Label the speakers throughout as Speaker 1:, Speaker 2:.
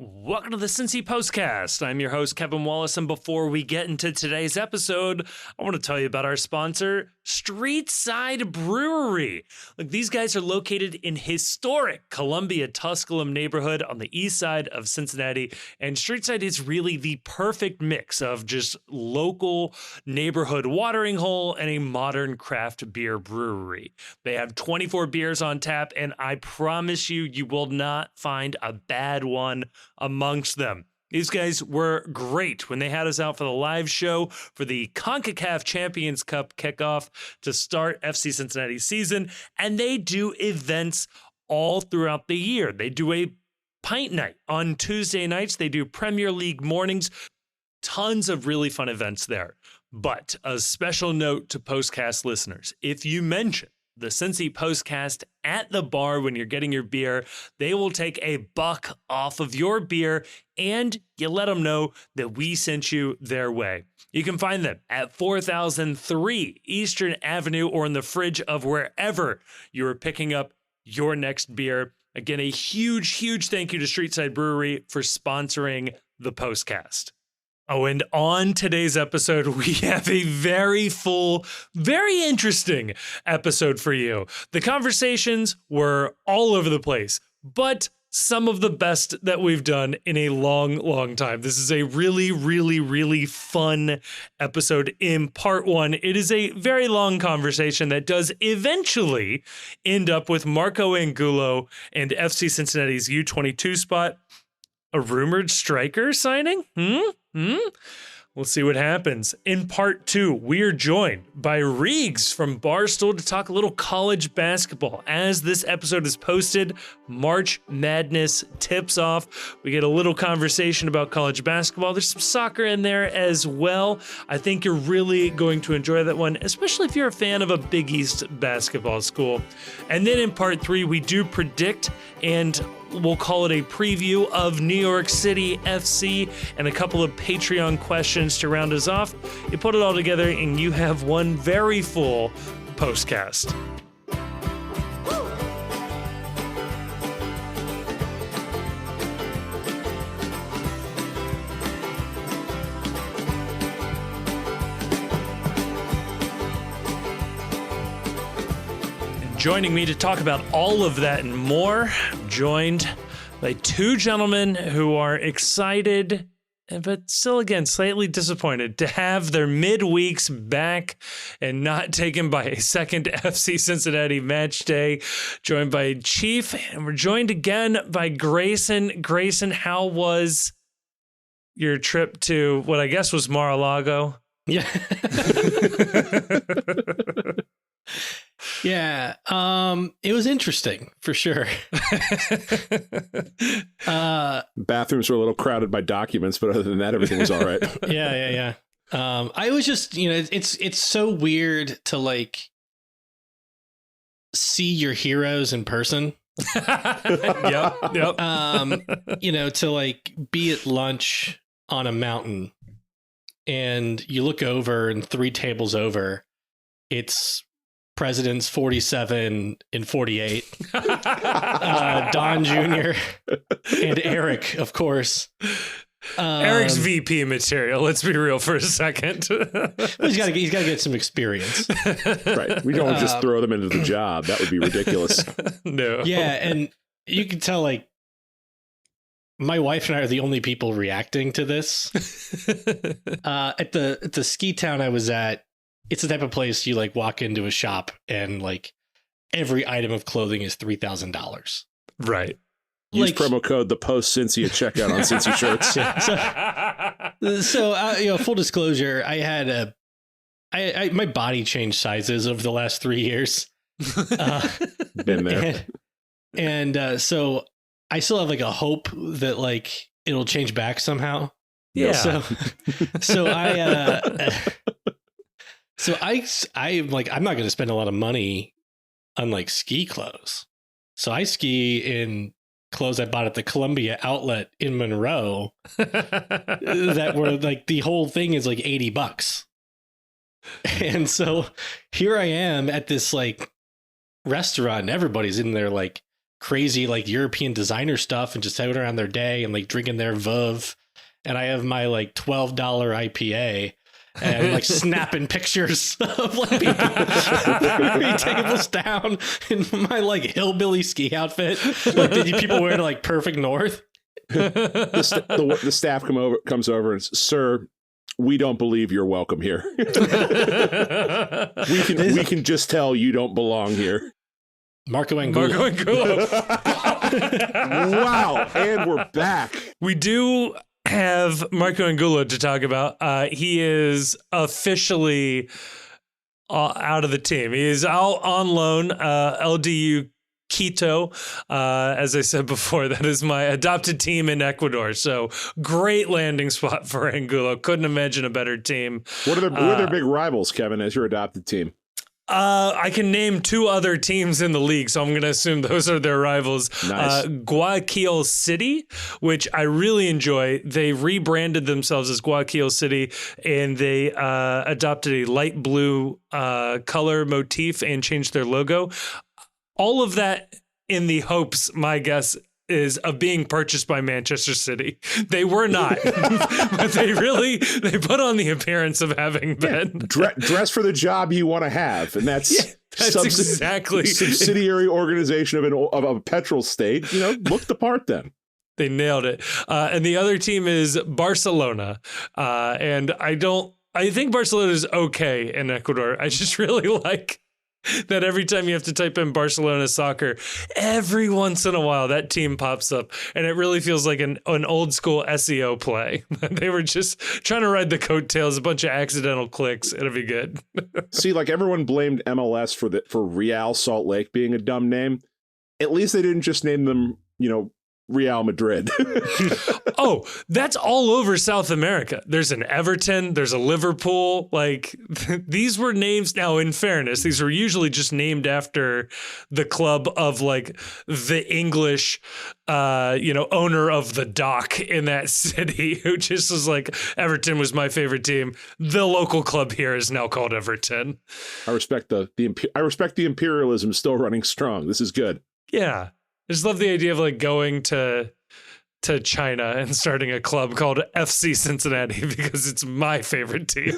Speaker 1: Welcome to the Cincy Postcast. I'm your host, Kevin Wallace, and before we get into today's episode, I want to tell you about our sponsor, Streetside Brewery. Look, these guys are located in historic Columbia Tusculum neighborhood on the east side of Cincinnati, and Streetside is really the perfect mix of just local neighborhood watering hole and a modern craft beer brewery. They have 24 beers on tap, and I promise you, you will not find a bad one amongst them. These guys were great when they had us out for the live show for the CONCACAF Champions Cup kickoff to start FC Cincinnati's season, and they do events all throughout the year. They do a pint night on Tuesday nights. They do Premier League mornings. Tons of really fun events there. But a special note to Postcast listeners, if you mention the Cincy Postcast at the bar when you're getting your beer, they will take $1 off of your beer, and you let them know that we sent you their way. You can find them at 4003 Eastern Avenue or in the fridge of wherever you're picking up your next beer. Again, a huge thank you to Streetside Brewery for sponsoring the Postcast. Oh, and on today's episode, we have a very full, very interesting episode for you. The conversations were all over the place, but some of the best that we've done in a long time. This is a really fun episode in part one. It is a very long conversation that does eventually end up with Marco Angulo and FC Cincinnati's U22 spot. A rumored striker signing? We'll see what happens. In part two, we're joined by Reags from Barstool to talk a little college basketball. As this episode is posted, March Madness tips off. We get a little conversation about college basketball. There's some soccer in there as well. I think you're really going to enjoy that one, especially if you're a fan of a Big East basketball school. And then in part three, we do predict and we'll call it a preview of New York City FC and a couple of Patreon questions to round us off. You put it all together and you have one very full postcast. Joining me to talk about all of that and more, I'm joined by two gentlemen who are excited, but still, again, slightly disappointed to have their midweeks back and not taken by a second FC Cincinnati match day. Joined by Chief, and we're joined again by Grayson. Grayson, how was your trip to what I guess was Mar-a-Lago?
Speaker 2: Yeah. Yeah, it was interesting for sure.
Speaker 3: Bathrooms were a little crowded by documents, but other than that, everything was all right.
Speaker 2: Yeah. I was just, it's so weird to like see your heroes in person.
Speaker 1: Yep.
Speaker 2: To like be at lunch on a mountain and you look over and 3 tables over, it's Presidents 47 and 48, Don Jr. and Eric, of course.
Speaker 1: Eric's VP material. Let's be real for a second.
Speaker 2: He's got to get some experience.
Speaker 3: Right. We don't just throw them into the job. That would be ridiculous.
Speaker 1: No.
Speaker 2: Yeah, and you can tell like my wife and I are the only people reacting to this. At the ski town I was at, it's the type of place you like walk into a shop and like every item of clothing is $3,000.
Speaker 1: Right.
Speaker 3: Use promo code the post Cincy at checkout on Cincy shirts.
Speaker 2: So full disclosure, I had my body changed sizes over the last 3 years.
Speaker 3: Been there.
Speaker 2: And so I still have like a hope that like it'll change back somehow.
Speaker 1: Yeah.
Speaker 2: So I'm like, I'm not going to spend a lot of money on like ski clothes. So I ski in clothes I bought at the Columbia outlet in Monroe that were like, the whole thing is like $80. And so here I am at this like restaurant and everybody's in their like crazy like European designer stuff and just out around their day and like drinking their Veuve. And I have my like $12 IPA and like snapping pictures of like people tables down in my like hillbilly ski outfit. Like, did you people wear to like Perfect North?
Speaker 3: The staff comes over and says, "Sir, we don't believe you're welcome here. we can just tell you don't belong here."
Speaker 2: Marco Angulo.
Speaker 3: Wow, and we're back.
Speaker 1: We do have Marco Angulo to talk about. He is officially out of the team. He is out on loan. LDU Quito, as I said before, that is my adopted team in Ecuador. So great landing spot for Angulo. Couldn't imagine a better team.
Speaker 3: What are their big rivals, Kevin, as your adopted team?
Speaker 1: I can name 2 other teams in the league, so I'm going to assume those are their rivals.
Speaker 3: Nice.
Speaker 1: Guayaquil City, which I really enjoy. They rebranded themselves as Guayaquil City, and they adopted a light blue color motif and changed their logo. All of that in the hopes, my guess, is of being purchased by Manchester City. They were not, but they put on the appearance of having been.
Speaker 3: Dress for the job you want to have, and that's
Speaker 1: exactly
Speaker 3: subsidiary organization of a petrol state. Look the part then.
Speaker 1: They nailed it. And the other team is Barcelona, and I think Barcelona is okay in Ecuador. I just really like that every time you have to type in Barcelona soccer, every once in a while that team pops up, and it really feels like an old school SEO play. They were just trying to ride the coattails, a bunch of accidental clicks. It'll be good.
Speaker 3: See, like everyone blamed MLS for Real Salt Lake being a dumb name. At least they didn't just name them, Real Madrid.
Speaker 1: Oh, that's all over South America. There's an Everton, there's a Liverpool. Like, these were names. Now, in fairness, these were usually just named after the club of like the English, owner of the dock in that city, who just was like, Everton was my favorite team. The local club here is now called Everton.
Speaker 3: I respect the imperialism still running strong. This is good.
Speaker 1: Yeah. I just love the idea of like going to China and starting a club called FC Cincinnati because it's my favorite team.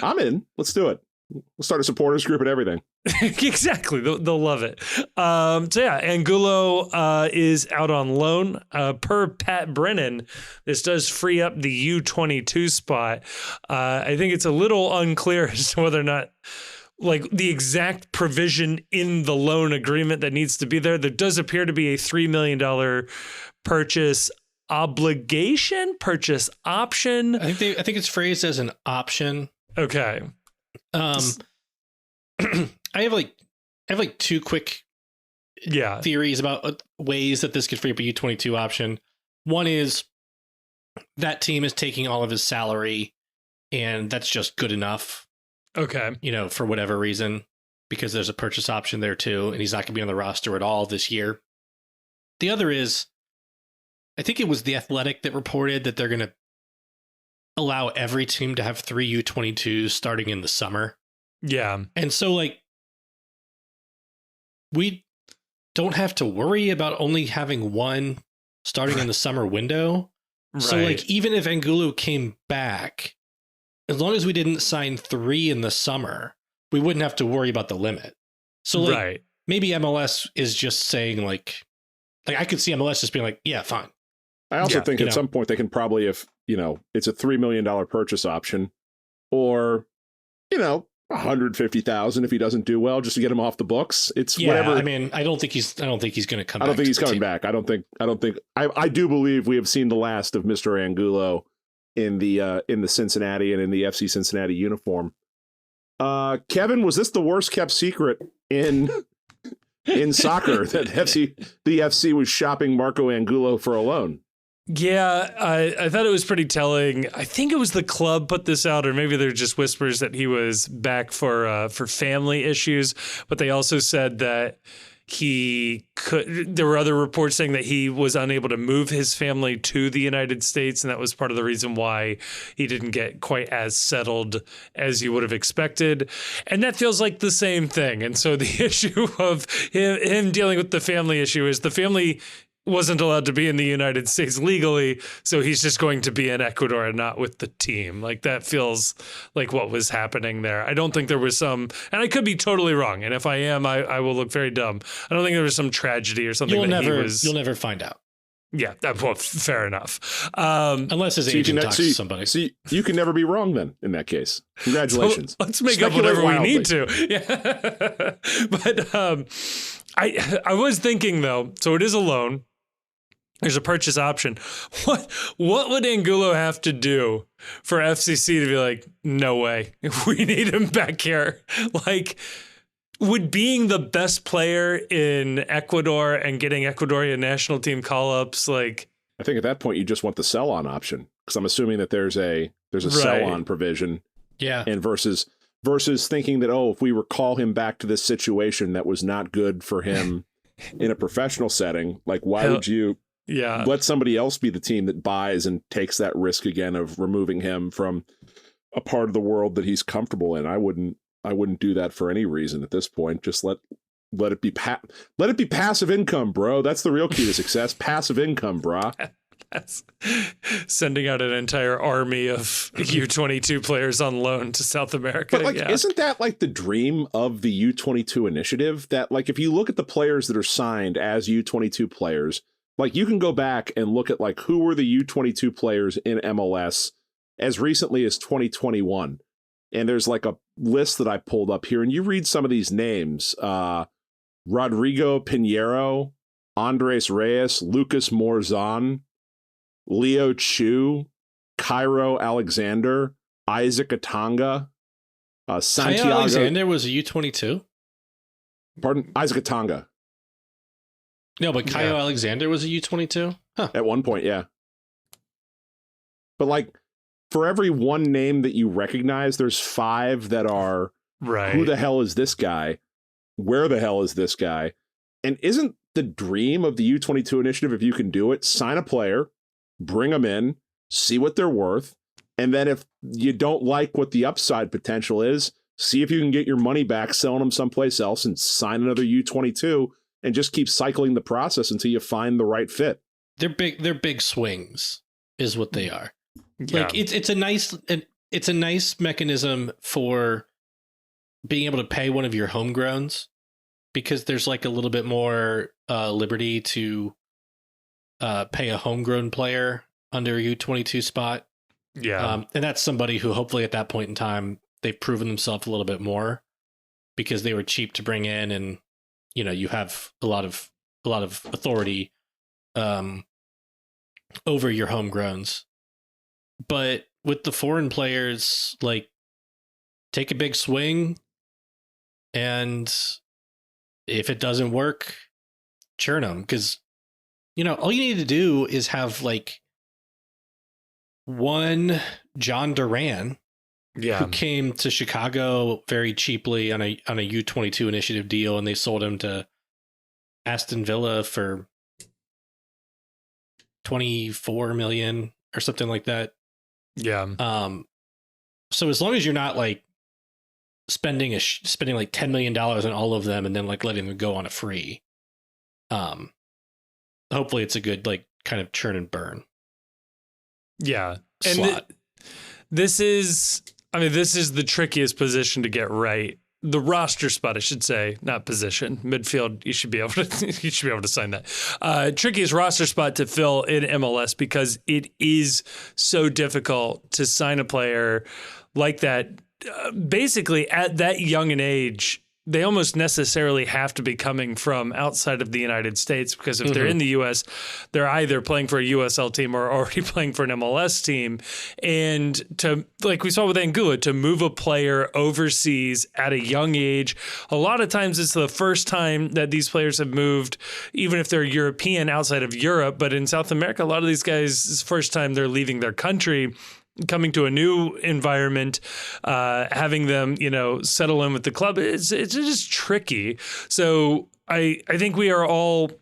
Speaker 3: I'm in. Let's do it. We'll start a supporters group and everything.
Speaker 1: Exactly. They'll love it. So yeah, Angulo is out on loan. Per Pat Brennan, this does free up the U22 spot. I think it's a little unclear as to whether or not like the exact provision in the loan agreement that needs to be there. There does appear to be a $3 million purchase option.
Speaker 2: I think it's phrased as an option.
Speaker 1: Okay.
Speaker 2: I have like 2 quick theories about ways that this could free up a U22 option. One is that team is taking all of his salary, and that's just good enough.
Speaker 1: Okay.
Speaker 2: For whatever reason, because there's a purchase option there too, and he's not going to be on the roster at all this year. The other is, I think it was The Athletic that reported that they're going to allow every team to have 3 U22s starting in the summer.
Speaker 1: Yeah.
Speaker 2: And so like, we don't have to worry about only having one starting in the summer window. Right. So like, even if Angulo came back, as long as we didn't sign 3 in the summer, we wouldn't have to worry about the limit. So like, maybe MLS is just saying like I could see MLS just being like, yeah, fine.
Speaker 3: I also think at some point they can probably, if, it's a $3 million purchase option, or, $150,000 if he doesn't do well, just to get him off the books. It's whatever.
Speaker 2: I mean, I don't think he's going to come back.
Speaker 3: I don't think he's coming back. I do believe we have seen the last of Mr. Angulo in the Cincinnati and in the FC Cincinnati uniform. Kevin, was this the worst kept secret in soccer that the FC was shopping Marco Angulo for a loan?
Speaker 1: Yeah, I thought it was pretty telling. I think it was the club put this out, or maybe they're just whispers that he was back for family issues. But they also said that there were other reports saying that he was unable to move his family to the United States, and that was part of the reason why he didn't get quite as settled as you would have expected. And that feels like the same thing. And so the issue of him dealing with the family issue is the family wasn't allowed to be in the United States legally, so he's just going to be in Ecuador and not with the team. Like, that feels like what was happening there. I don't think there was some, and I could be totally wrong, and if I am, I will look very dumb. I don't think there was some tragedy or something. You'll
Speaker 2: never find out.
Speaker 1: Yeah, well, fair enough.
Speaker 2: Unless his agent talks to somebody.
Speaker 3: See, you can never be wrong then in that case. Congratulations.
Speaker 1: So let's make up whatever we need to. Yeah. But I was thinking, though, so it is a loan. There's a purchase option. What would Angulo have to do for FCC to be like, no way, we need him back here? Like, would being the best player in Ecuador and getting Ecuadorian national team call-ups, like...
Speaker 3: I think at that point you just want the sell-on option, because I'm assuming that there's a sell-on provision.
Speaker 2: Yeah.
Speaker 3: And versus thinking that, if we recall him back to this situation that was not good for him in a professional setting, like, why would you...
Speaker 1: Yeah.
Speaker 3: Let somebody else be the team that buys and takes that risk again of removing him from a part of the world that he's comfortable in. I wouldn't do that for any reason at this point. Just let it be passive income, bro. That's the real key to success. Passive income, bro.
Speaker 1: That's sending out an entire army of U22 players on loan to South America.
Speaker 3: But isn't that like the dream of the U22 initiative? That, like, if you look at the players that are signed as U22 players, like, you can go back and look at, like, who were the U22 players in MLS as recently as 2021. And there's, like, a list that I pulled up here, and you read some of these names. Rodrigo Pinheiro, Andres Reyes, Lucas Morzan, Leo Chu, Cairo Alexander, Isaac Atanga, Santiago.
Speaker 2: Cairo Alexander was a U22?
Speaker 3: Pardon? Isaac Atanga.
Speaker 2: No, but Caio Alexander was a U22? Huh.
Speaker 3: At one point, yeah. But, like, for every one name that you recognize, there's 5 that are,
Speaker 1: right.
Speaker 3: Who the hell is this guy? Where the hell is this guy? And isn't the dream of the U22 initiative, if you can do it, sign a player, bring them in, see what they're worth, and then if you don't like what the upside potential is, see if you can get your money back selling them someplace else and sign another U22, and just keep cycling the process until you find the right fit.
Speaker 2: They're big swings is what they are.
Speaker 1: Yeah.
Speaker 2: Like, it's a nice mechanism for being able to pay one of your homegrowns, because there's, like, a little bit more liberty to pay a homegrown player under a U22 spot.
Speaker 1: Yeah.
Speaker 2: And that's somebody who hopefully at that point in time, they've proven themselves a little bit more because they were cheap to bring in, and you have a lot of authority over your homegrowns. But with the foreign players, like, take a big swing, and if it doesn't work, churn them. Because, all you need to do is have, like, one John Duran, who came to Chicago very cheaply on a U22 initiative deal, and they sold him to Aston Villa for $24 million or something like that.
Speaker 1: Yeah.
Speaker 2: So as long as you're not, like, spending like $10 million on all of them and then, like, letting them go on a free, hopefully it's a good, like, kind of churn and burn.
Speaker 1: Yeah.
Speaker 2: Slot.
Speaker 1: And this is the trickiest position to get right. The roster spot, I should say, not position. Midfield, you should be able to sign that. Trickiest roster spot to fill in MLS, because it is so difficult to sign a player like that. Basically, at that young an age, they almost necessarily have to be coming from outside of the United States, because if they're in the U.S., they're either playing for a USL team or already playing for an MLS team. And to, like we saw with Angulo, to move a player overseas at a young age, a lot of times it's the first time that these players have moved, even if they're European outside of Europe. But in South America, a lot of these guys, it's the first time they're leaving their country, coming to a new environment, having them, settle in with the club. It's just tricky. So I think we are all,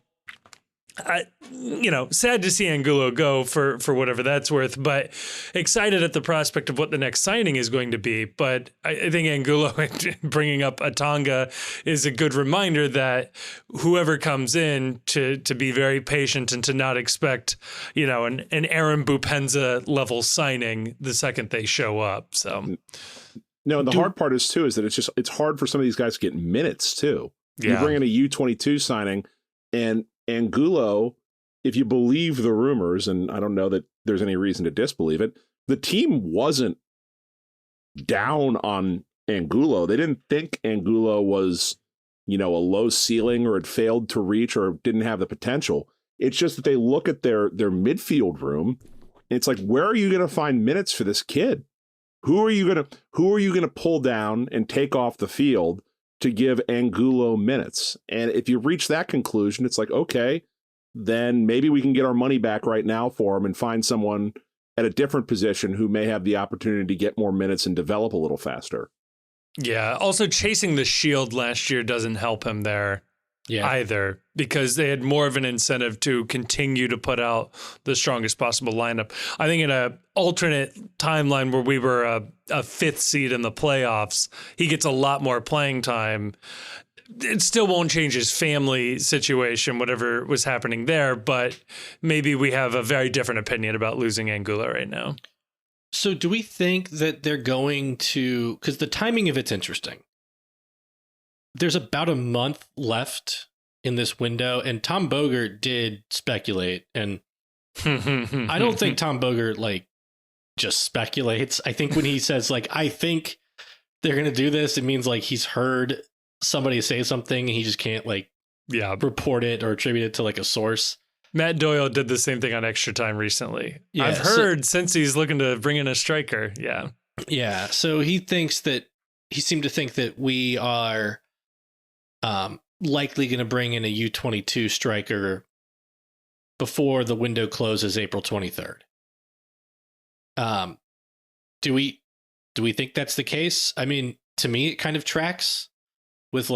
Speaker 1: sad to see Angulo go for whatever that's worth, but excited at the prospect of what the next signing is going to be. But I think Angulo bringing up Atanga is a good reminder that whoever comes in to be very patient and to not expect, an Aaron Bupenza level signing the second they show up. So.
Speaker 3: No, and the hard part is that it's hard for some of these guys to get minutes too. Yeah. You bring in a U22 signing, and Angulo, if you believe the rumors, and I don't know that there's any reason to disbelieve it, the team wasn't down on Angulo. They didn't think Angulo was, a low ceiling or had failed to reach or didn't have the potential. It's just that they look at their midfield room, and it's like, where are you going to find minutes for this kid? Who are you going to pull down and take off the field to give Angulo minutes? And if you reach that conclusion, it's like, okay, then maybe we can get our money back right now for him and find someone at a different position who may have the opportunity to get more minutes and develop a little faster.
Speaker 1: Yeah. Also, chasing the shield last year doesn't help him there either, because they had more of an incentive to continue to put out the strongest possible lineup. I think in an alternate timeline where we were a fifth seed in the playoffs, he gets a lot more playing time. It still won't change his family situation, whatever was happening there, but maybe we have a very different opinion about losing Angulo right now.
Speaker 2: So do we think that they're going to, because the timing of it's interesting. There's about a month left in this window, and Tom Bogert did speculate, and I don't think Tom Bogert just speculates. I think when he says I think they're going to do this, it means he's heard somebody say something and he just can't report it or attribute it to a source.
Speaker 1: Matt Doyle did the same thing on Extra Time recently. Yeah, I've heard since he's looking to bring in a striker. Yeah.
Speaker 2: Yeah. So he seemed to think that we are likely going to bring in a U22 striker before the window closes April 23rd. Do we think that's the case? I mean, to me, it kind of tracks with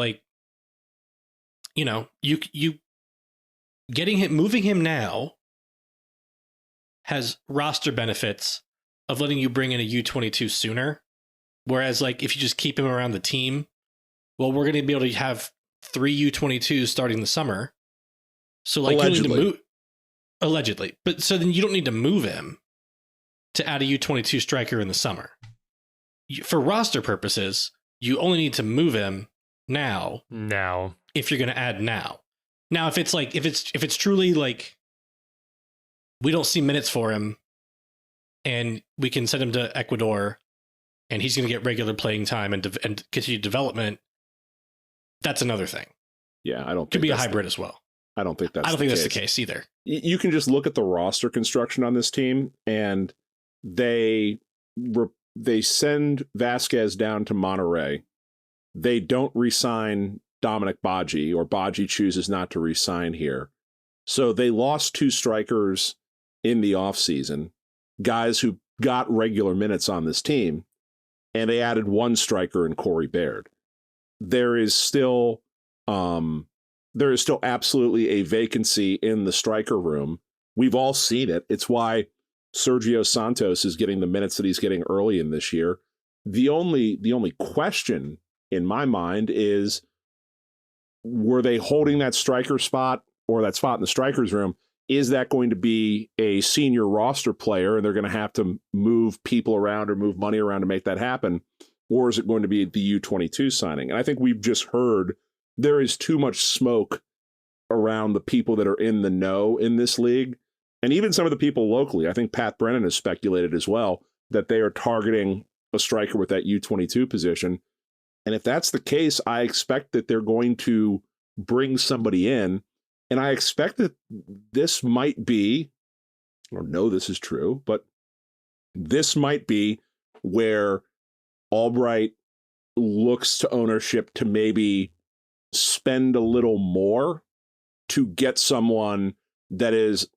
Speaker 2: you getting him, moving him now has roster benefits of letting you bring in a U22 sooner. Whereas if you just keep him around the team, well, we're going to be able to have 3 U22s starting the summer. So allegedly. You need to move, allegedly. But so then you don't need to move him to add a U22 striker in the summer. For roster purposes, you only need to move him now. If you're going to add now. Now, if it's if it's truly we don't see minutes for him and we can send him to Ecuador and he's going to get regular playing time and continue development, that's another thing.
Speaker 3: Yeah, I don't think
Speaker 2: could be a hybrid as well.
Speaker 3: I don't think that's
Speaker 2: I don't think that's the case either.
Speaker 3: You can just look at the roster construction on this team, and they send Vasquez down to Monterrey. They don't re-sign Dominic Badji, or Badji chooses not to re-sign here. So they lost 2 strikers in the offseason, guys who got regular minutes on this team, and they added 1 striker in Corey Baird. There is still absolutely a vacancy in the striker room. We've all seen it. It's why Sergio Santos is getting the minutes that he's getting early in this year. The only question in my mind is, were they holding that striker spot or that spot in the strikers room? Is that going to be a senior roster player and they're going to have to move people around or move money around to make that happen? Or is it going to be the U22 signing? And I think we've just heard there is too much smoke around the people that are in the know in this league. And even some of the people locally, I think Pat Brennan has speculated as well, that they are targeting a striker with that U22 position. And if that's the case, I expect that they're going to bring somebody in. And I expect that this might be, or no, this is true, but this might be where Albright looks to ownership to maybe spend a little more to get someone that is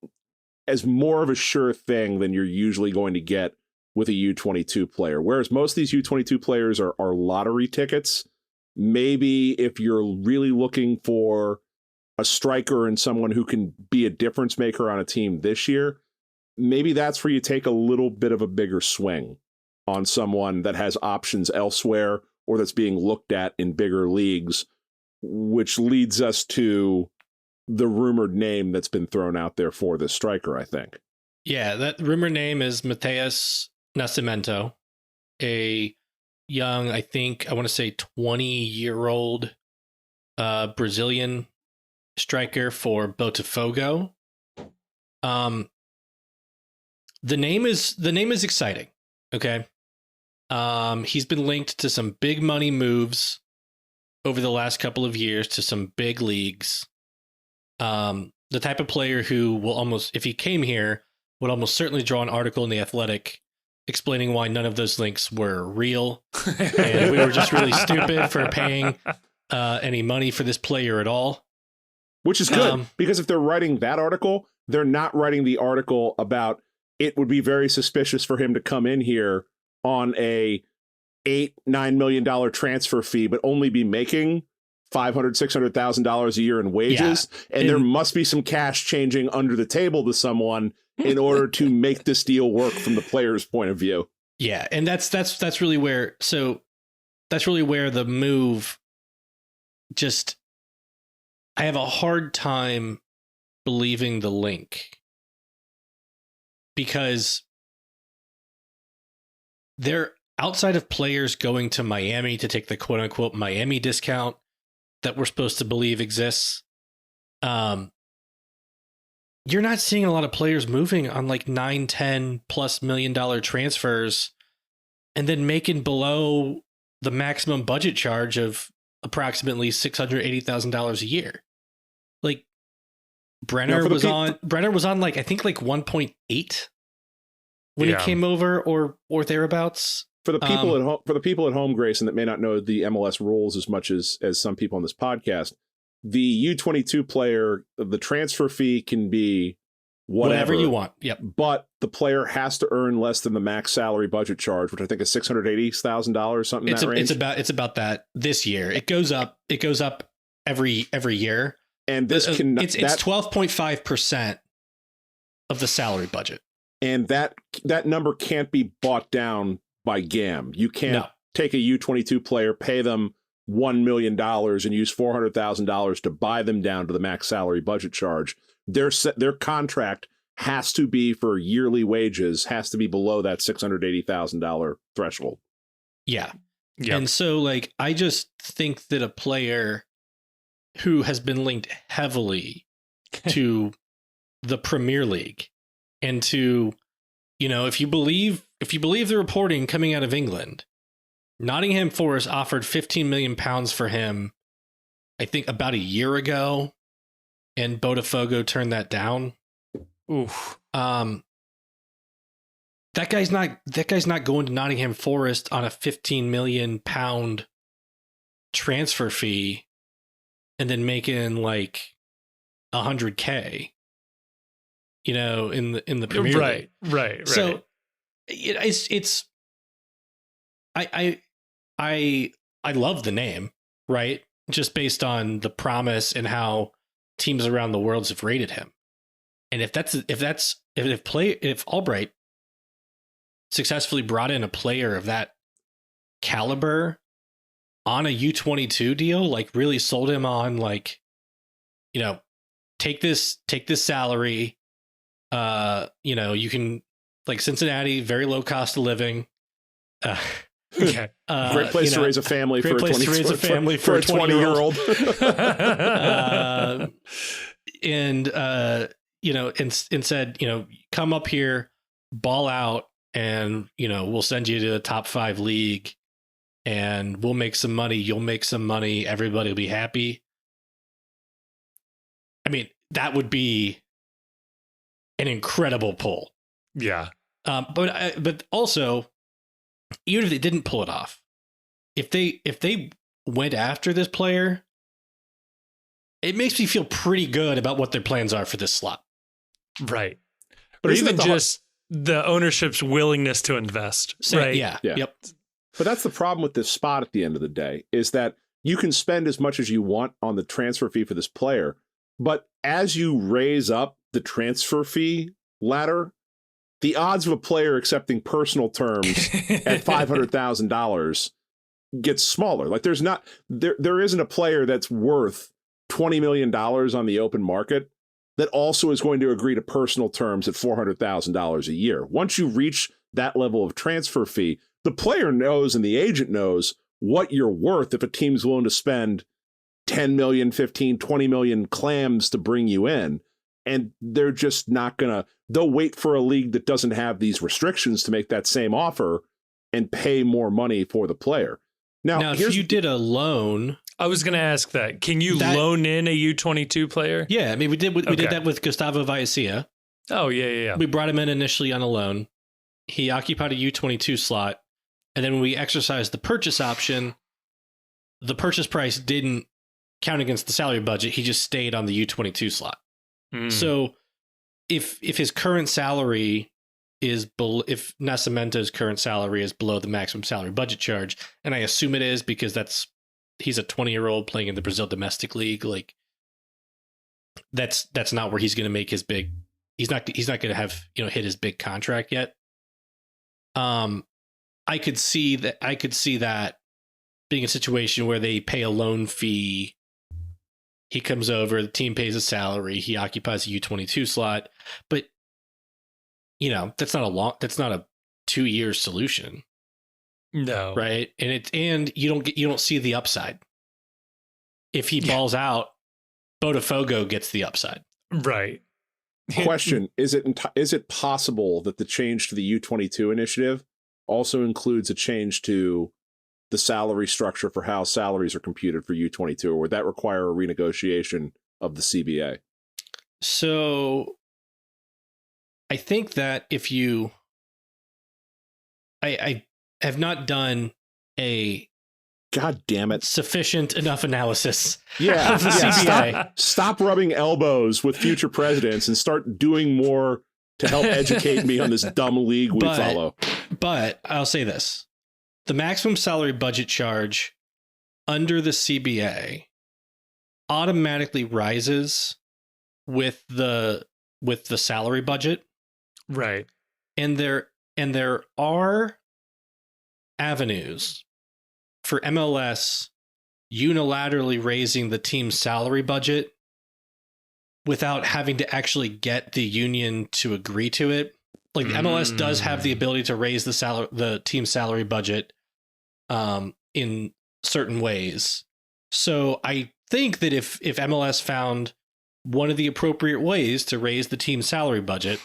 Speaker 3: as more of a sure thing than you're usually going to get with a U22 player. Whereas most of these U22 players are lottery tickets. Maybe if you're really looking for a striker and someone who can be a difference maker on a team this year, maybe that's where you take a little bit of a bigger swing on someone that has options elsewhere or that's being looked at in bigger leagues, which leads us to the rumored name that's been thrown out there for this striker, I think.
Speaker 2: Yeah, that rumored name is Matheus Nascimento, a young, I want to say 20-year-old Brazilian striker for Botafogo. The name is exciting. Okay. He's been linked to some big money moves over the last couple of years to some big leagues. The type of player who will almost, if he came here, would almost certainly draw an article in The Athletic explaining why none of those links were real. And we were just really stupid for paying any money for this player at all.
Speaker 3: Which is good, because if they're writing that article, they're not writing the article about it would be very suspicious for him to come in here on a $8-9 million transfer fee, but only be making $500,000-$600,000 a year in wages. Yeah. And there must be some cash changing under the table to someone in order to make this deal work from the player's point of view.
Speaker 2: Yeah. And that's really where, that's really where the move just, I have a hard time believing the link, because they're outside of players going to Miami to take the quote unquote Miami discount that we're supposed to believe exists. You're not seeing a lot of players moving on like $9-10+ million transfers and then making below the maximum budget charge of approximately $680,000 a year. Like Brenner was on like, I think like 1.8 when he came over or thereabouts.
Speaker 3: For the people at home, Grayson, that may not know the MLS rules as much as some people on this podcast, the U22 player, the transfer fee can be whatever
Speaker 2: you want. Yep.
Speaker 3: But the player has to earn less than the max salary budget charge, which I think is $680,000, something in that range.
Speaker 2: It's about that this year. It goes up every year.
Speaker 3: And this
Speaker 2: it's 12.5% of the salary budget. And
Speaker 3: that number can't be bought down by GAM. You can't take a U22 player, pay them $1 million and use $400,000 to buy them down to the max salary budget charge. Their contract has to be for yearly wages, has to be below that $680,000 threshold.
Speaker 2: Yeah. And so like, I just think that a player who has been linked heavily to the Premier League and to, if you believe the reporting coming out of England, Nottingham Forest offered 15 million pounds for him, I think about a year ago, and Botafogo turned that down.
Speaker 1: Oof.
Speaker 2: That guy's not going to Nottingham Forest on a 15 million pound transfer fee and then making like 100K, in the Premier League.
Speaker 1: Right.
Speaker 2: So it's I love the name, right? Just based on the promise and how teams around the world have rated him. And if Albright successfully brought in a player of that caliber on a U22 deal, like really sold him on like, take this salary, you can, like, Cincinnati, very low cost of living.
Speaker 3: Okay. Great place to raise a family for a 20-year-old.
Speaker 2: And said, come up here, ball out, and, we'll send you to the top 5 league and we'll make some money. You'll make some money. Everybody will be happy. I mean, that would be an incredible pull.
Speaker 1: Yeah.
Speaker 2: But also, even if they didn't pull it off, if they went after this player, it makes me feel pretty good about what their plans are for this slot.
Speaker 1: Right. But even just the ownership's willingness to invest. Right.
Speaker 2: Yeah. Yep.
Speaker 3: But that's the problem with this spot at the end of the day, is that you can spend as much as you want on the transfer fee for this player, But as you raise up the transfer fee ladder, the odds of a player accepting personal terms at $500,000 gets smaller. Like there isn't a player that's worth $20 million on the open market that also is going to agree to personal terms at $400,000 a year. Once you reach that level of transfer fee, the player knows and the agent knows what you're worth if a team's willing to spend 10 million, 15, 20 million clams to bring you in. And they're just not going to, they'll wait for a league that doesn't have these restrictions to make that same offer and pay more money for the player. Now
Speaker 2: if you did a loan,
Speaker 1: I was going to ask that. Can you loan in a U22 player?
Speaker 2: Yeah, I mean, we did that with Gustavo Vallecilla.
Speaker 1: Oh, yeah.
Speaker 2: We brought him in initially on a loan. He occupied a U22 slot. And then when we exercised the purchase option, the purchase price didn't count against the salary budget. He just stayed on the U22 slot. So if his current salary is if Nascimento's current salary is below the maximum salary budget charge, and I assume it is because he's a 20-year-old playing in the Brazil domestic league, like that's not where he's going to make his big. He's not going to have hit his big contract yet. I could see that being a situation where they pay a loan fee. He comes over, the team pays a salary, he occupies a U22 slot, but that's not a 2-year solution.
Speaker 1: No.
Speaker 2: Right? And you don't see the upside. If he balls out, Botafogo gets the upside.
Speaker 1: Right.
Speaker 3: Question, is it possible that the change to the U22 initiative also includes a change to the salary structure for how salaries are computed for U22, or would that require a renegotiation of the CBA?
Speaker 2: So I think that if you, I have not done a
Speaker 3: God damn it
Speaker 2: sufficient enough analysis.
Speaker 3: Yeah,
Speaker 2: of the CBA.
Speaker 3: Stop rubbing elbows with future presidents and start doing more to help educate me on this dumb league we follow.
Speaker 2: But I'll say this. The maximum salary budget charge under the CBA automatically rises with the salary budget.
Speaker 1: Right.
Speaker 2: And there are avenues for MLS unilaterally raising the team's salary budget without having to actually get the union to agree to it. Like MLS does have the ability to raise the team's salary budget in certain ways. So I think that if MLS found one of the appropriate ways to raise the team's salary budget,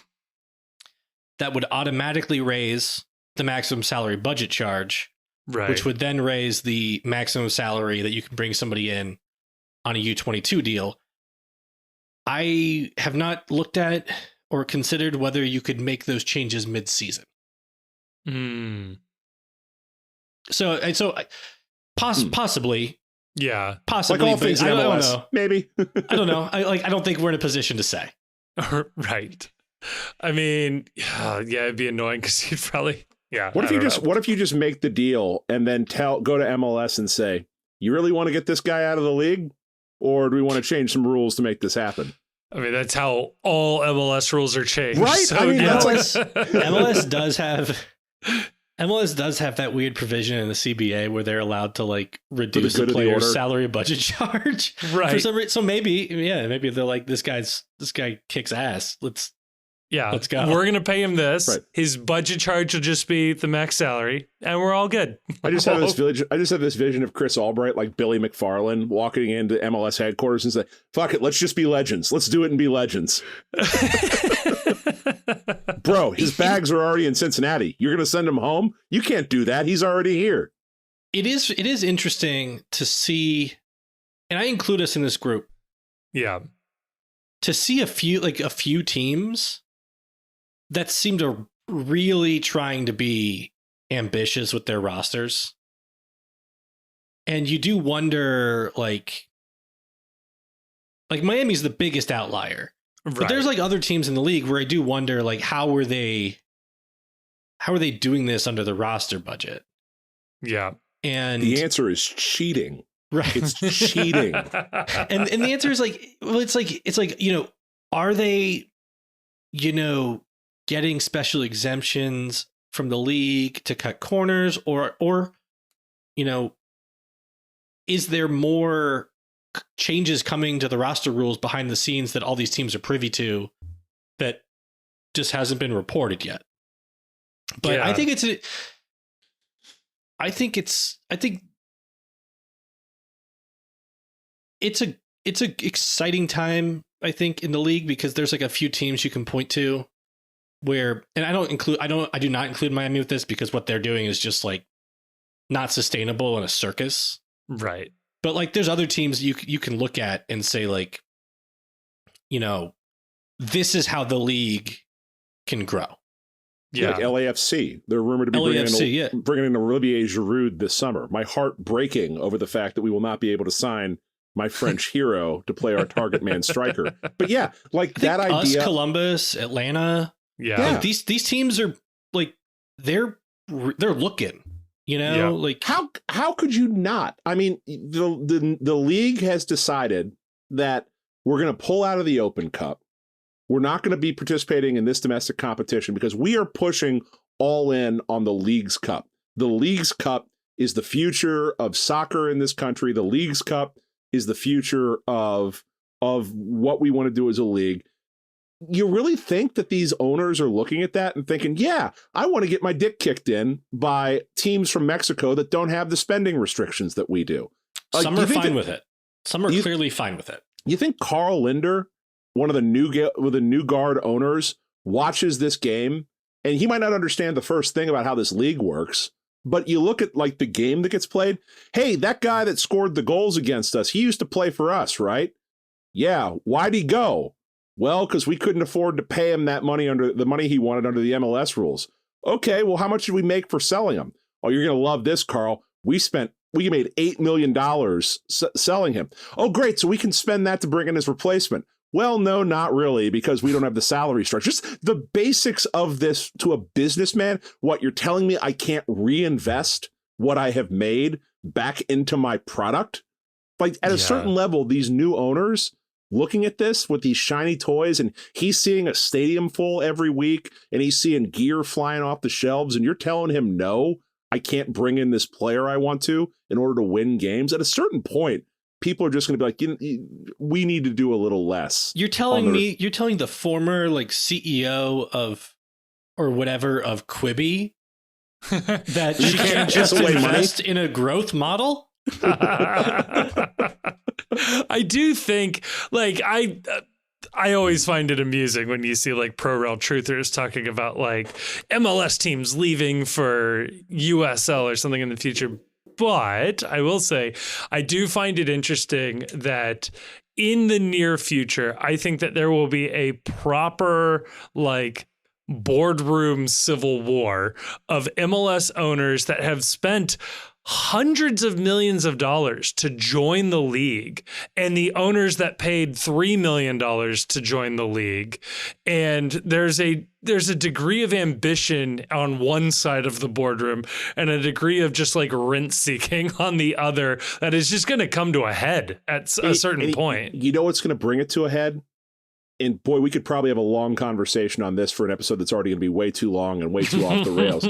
Speaker 2: that would automatically raise the maximum salary budget charge,
Speaker 1: right,
Speaker 2: which would then raise the maximum salary that you can bring somebody in on a U22 deal. I have not looked at or considered whether you could make those changes mid-season. So possibly.
Speaker 1: Yeah.
Speaker 2: Possibly.
Speaker 3: Like all things
Speaker 2: I don't
Speaker 3: MLS.
Speaker 2: know.
Speaker 3: Maybe.
Speaker 2: I don't know. I don't think we're in a position to say.
Speaker 1: Right. I mean, yeah, it'd be annoying because you'd probably, yeah.
Speaker 3: What if you just make the deal and then go to MLS and say, you really want to get this guy out of the league? Or do we want to change some rules to make this happen?
Speaker 1: I mean, that's how all MLS rules are changed.
Speaker 3: Right?
Speaker 1: So,
Speaker 3: I mean, that's
Speaker 2: MLS does have that weird provision in the CBA where they're allowed to like reduce the player's salary budget charge.
Speaker 1: Right.
Speaker 2: For some reason. So maybe they're like, this guy kicks ass. Let's go.
Speaker 1: We're going to pay him this.
Speaker 3: Right.
Speaker 1: His budget charge will just be the max salary and we're all good.
Speaker 3: I just have this vision of Chris Albright, like Billy McFarland, walking into MLS headquarters and say, fuck it, let's just be legends. Let's do it and be legends. Bro, his bags are already in Cincinnati. You're going to send him home? You can't do that. He's already here.
Speaker 2: It is interesting to see, and I include us in this group.
Speaker 1: Yeah.
Speaker 2: To see a few teams that seem to really trying to be ambitious with their rosters. And you do wonder, like Miami's the biggest outlier. Right. But there's like other teams in the league where I do wonder, like, how are they doing this under the roster budget?
Speaker 1: Yeah.
Speaker 2: And
Speaker 3: the answer is cheating.
Speaker 2: Right.
Speaker 3: It's cheating.
Speaker 2: And the answer is like, well, it's like, are they, getting special exemptions from the league to cut corners, or is there more changes coming to the roster rules behind the scenes that all these teams are privy to that just hasn't been reported yet? But
Speaker 1: Yeah.
Speaker 2: I think it's a exciting time, I think, in the league, because there's like a few teams you can point to where, and I do not include Miami with this, because what they're doing is just like not sustainable in a circus.
Speaker 1: Right.
Speaker 2: But like there's other teams you can look at and say, like, this is how the league can grow.
Speaker 1: Yeah.
Speaker 3: Like LAFC. They're rumored to be bringing in Olivier Giroud this summer. My heart breaking over the fact that we will not be able to sign my French hero to play our target man striker. But yeah, like that idea.
Speaker 2: Columbus, Atlanta.
Speaker 1: Yeah.
Speaker 2: Like these teams are like, they're looking, like
Speaker 3: how could you not? I mean, the league has decided that we're going to pull out of the Open Cup. We're not going to be participating in this domestic competition because we are pushing all in on the Leagues Cup. The Leagues Cup is the future of soccer in this country. The Leagues Cup is the future of what we want to do as a league. You really think that these owners are looking at that and thinking, yeah, I want to get my dick kicked in by teams from Mexico that don't have the spending restrictions that we do?
Speaker 2: Some are fine with it. Some are clearly fine with it.
Speaker 3: You think Carl Linder, one of the new guard owners, watches this game, and he might not understand the first thing about how this league works, but you look at like the game that gets played. Hey, that guy that scored the goals against us, he used to play for us, right? Yeah. Why'd he go? Well, because we couldn't afford to pay him that money, under the money he wanted under the MLS rules. Okay, well, how much did we make for selling him? Oh, you're going to love this, Carl. We made $8 million selling him. Oh, great. So we can spend that to bring in his replacement. Well, no, not really, because we don't have the salary structure. Just the basics of this to a businessman. What, you're telling me I can't reinvest what I have made back into my product? Like at a certain level, these new owners looking at this with these shiny toys, and he's seeing a stadium full every week, and he's seeing gear flying off the shelves, and you're telling him, no, I can't bring in this player I want to in order to win games. At a certain point, people are just going to be like, we need to do a little less.
Speaker 2: You're telling the former like CEO of Quibi that she can't just invest in a growth model?
Speaker 1: I do think, like, I always find it amusing when you see like Pro Rel Truthers talking about like MLS teams leaving for USL or something in the future. But I will say, I do find it interesting that in the near future, I think that there will be a proper like boardroom civil war of MLS owners that have spent hundreds of millions of dollars to join the league, and the owners that paid $3 million to join the league. And there's a degree of ambition on one side of the boardroom and a degree of just like rent seeking on the other that is just going to come to a head at a certain point.
Speaker 3: You know what's going to bring it to a head? And boy, we could probably have a long conversation on this for an episode that's already going to be way too long and way too off the rails.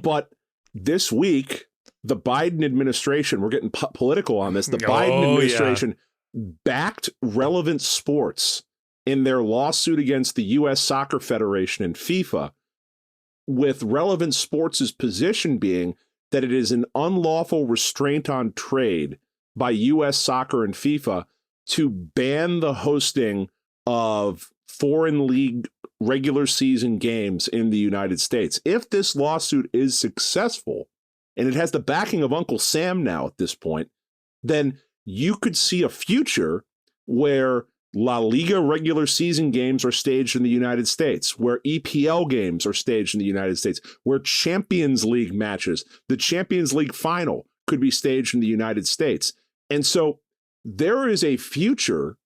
Speaker 3: But this week, the Biden administration, we're getting political on this, the Biden administration backed Relevant Sports in their lawsuit against the U.S. Soccer Federation and FIFA, with Relevant Sports' position being that it is an unlawful restraint on trade by U.S. Soccer and FIFA to ban the hosting of foreign league regular season games in the United States. If this lawsuit is successful, and it has the backing of Uncle Sam now at this point, then you could see a future where La Liga regular season games are staged in the United States, where EPL games are staged in the United States, where Champions League matches, the Champions League final, could be staged in the United States. And so there is a future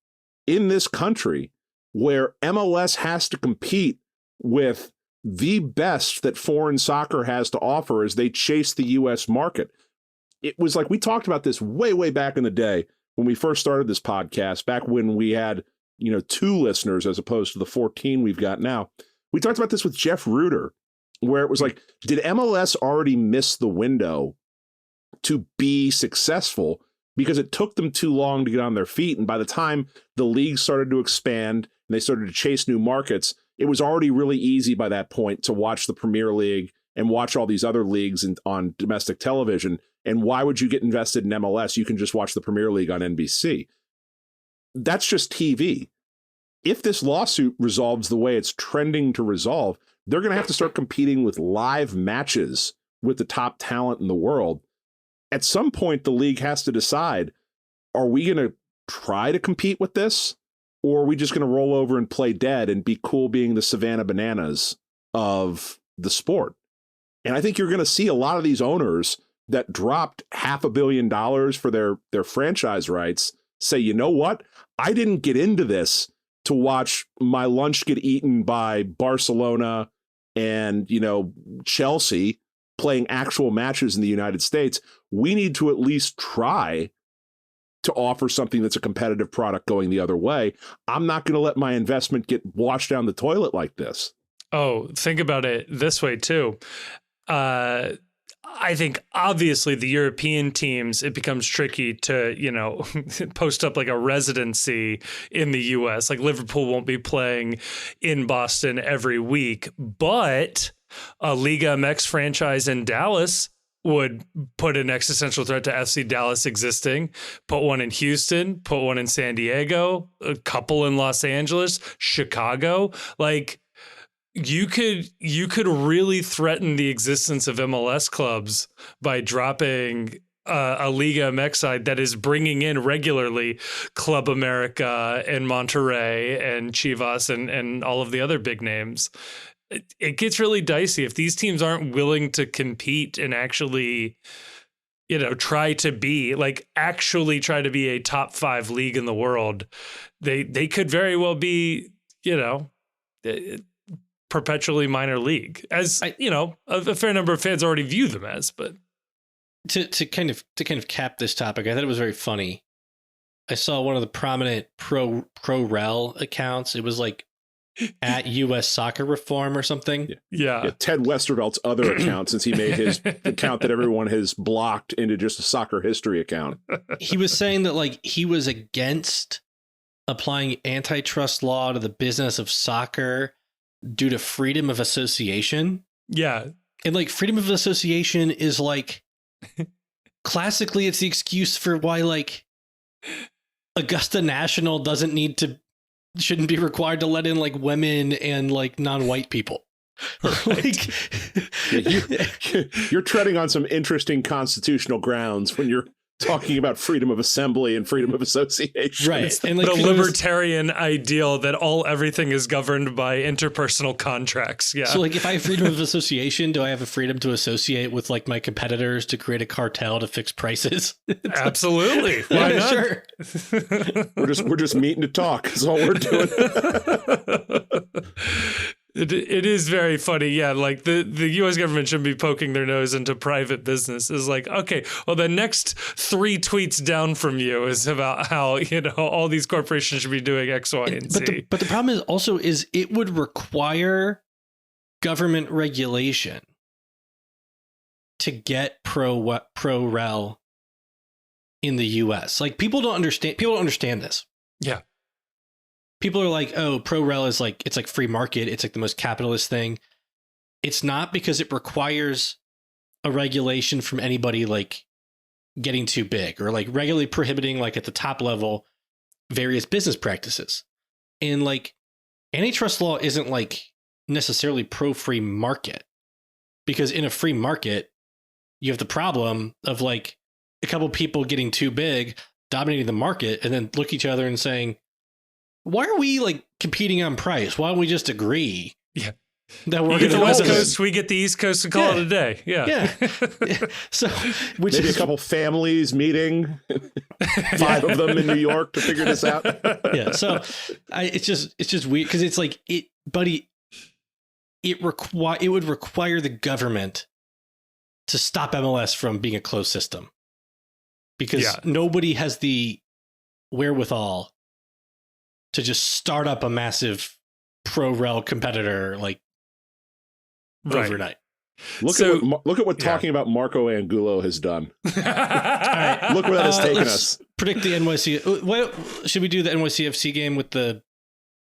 Speaker 3: in this country where MLS has to compete with the best that foreign soccer has to offer as they chase the U.S. market. it was like we talked about this way back in the day when we first started this podcast, back when we had, 2 listeners as opposed to the 14 we've got now. We talked about this with Jeff Reuter, where it was like, did MLS already miss the window to be successful because it took them too long to get on their feet? And by the time the league started to expand and they started to chase new markets, it was already really easy by that point to watch the Premier League and watch all these other leagues on domestic television. And why would you get invested in MLS? You can just watch the Premier League on NBC. That's just TV. If this lawsuit resolves the way it's trending to resolve, they're going to have to start competing with live matches with the top talent in the world. At some point, the league has to decide, are we going to try to compete with this? Or are we just going to roll over and play dead and be cool being the Savannah Bananas of the sport? And I think you're going to see a lot of these owners that dropped $500 million for their franchise rights say, you know what? I didn't get into this to watch my lunch get eaten by Barcelona and, Chelsea playing actual matches in the United States. We need to at least try to offer something that's a competitive product going the other way. I'm not going to let my investment get washed down the toilet like this.
Speaker 1: Oh, think about it this way, too. I think obviously the European teams, it becomes tricky to, post up like a residency in the US. Like Liverpool won't be playing in Boston every week, but a Liga MX franchise in Dallas would put an existential threat to FC Dallas existing, put one in Houston, put one in San Diego, a couple in Los Angeles, Chicago. Like, you could really threaten the existence of MLS clubs by dropping a Liga MX side that is bringing in regularly Club America and Monterrey and Chivas and all of the other big names. It gets really dicey if these teams aren't willing to compete and actually, try to be a top 5 league in the world. They could very well be, perpetually minor league, as a fair number of fans already view them as. But
Speaker 2: to kind of cap this topic, I thought it was very funny. I saw one of the prominent pro rel accounts. It was like at U.S. Soccer Reform or something.
Speaker 1: Yeah.
Speaker 3: Ted Westervelt's other account, since he made his account that everyone has blocked into just a soccer history account.
Speaker 2: He was saying that he was against applying antitrust law to the business of soccer due to freedom of association.
Speaker 1: Yeah.
Speaker 2: And freedom of association is classically it's the excuse for why Augusta National shouldn't be required to let in women and non-white people.
Speaker 1: Right.
Speaker 3: You're treading on some interesting constitutional grounds when you're talking about freedom of assembly and freedom of association.
Speaker 2: Right.
Speaker 1: And the libertarian ideal that everything is governed by interpersonal contracts. Yeah.
Speaker 2: So if I have freedom of association, do I have a freedom to associate with my competitors to create a cartel to fix prices?
Speaker 1: Absolutely. Why not?
Speaker 2: Sure.
Speaker 3: We're just meeting to talk. That's all we're doing.
Speaker 1: It is very funny. Yeah, the U.S. government shouldn't be poking their nose into private business. Is okay, well, the next 3 tweets down from you is about how, all these corporations should be doing X, Y, and Z.
Speaker 2: But the problem is it would require government regulation to get pro rel in the U.S. People don't understand this.
Speaker 1: Yeah.
Speaker 2: People are like, oh, pro rel is it's free market. It's the most capitalist thing. It's not, because it requires a regulation from anybody getting too big or regularly prohibiting at the top level various business practices. And antitrust law isn't necessarily pro free market, because in a free market, you have the problem of a couple people getting too big, dominating the market, and then look at each other and saying, why are we competing on price? Why don't we just agree?
Speaker 1: Yeah.
Speaker 2: That we're
Speaker 1: you get the
Speaker 2: gonna
Speaker 1: West Coast, we get the East Coast, and call it a day. Yeah.
Speaker 2: Yeah. So,
Speaker 3: maybe a couple families meeting, 5 of them in New York to figure this out.
Speaker 2: Yeah. So it's just weird, because it's it would require the government to stop MLS from being a closed system. because nobody has the wherewithal to just start up a massive pro rel competitor like overnight.
Speaker 3: Look at what talking about Marco Angulo has done.
Speaker 2: All right.
Speaker 3: Look where that has taken us.
Speaker 2: Predict the NYC. What should we do the NYCFC game with the?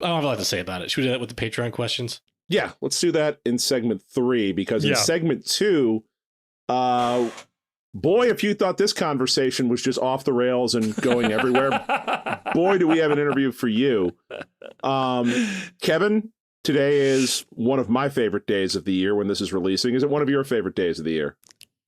Speaker 2: I don't have a lot to say about it. Should we do that with the Patreon questions?
Speaker 3: Yeah, let's do that in segment 3, because in segment 2, boy, if you thought this conversation was just off the rails and going everywhere, boy, do we have an interview for you. Kevin, today is one of my favorite days of the year when this is releasing. Is it one of your favorite days of the year?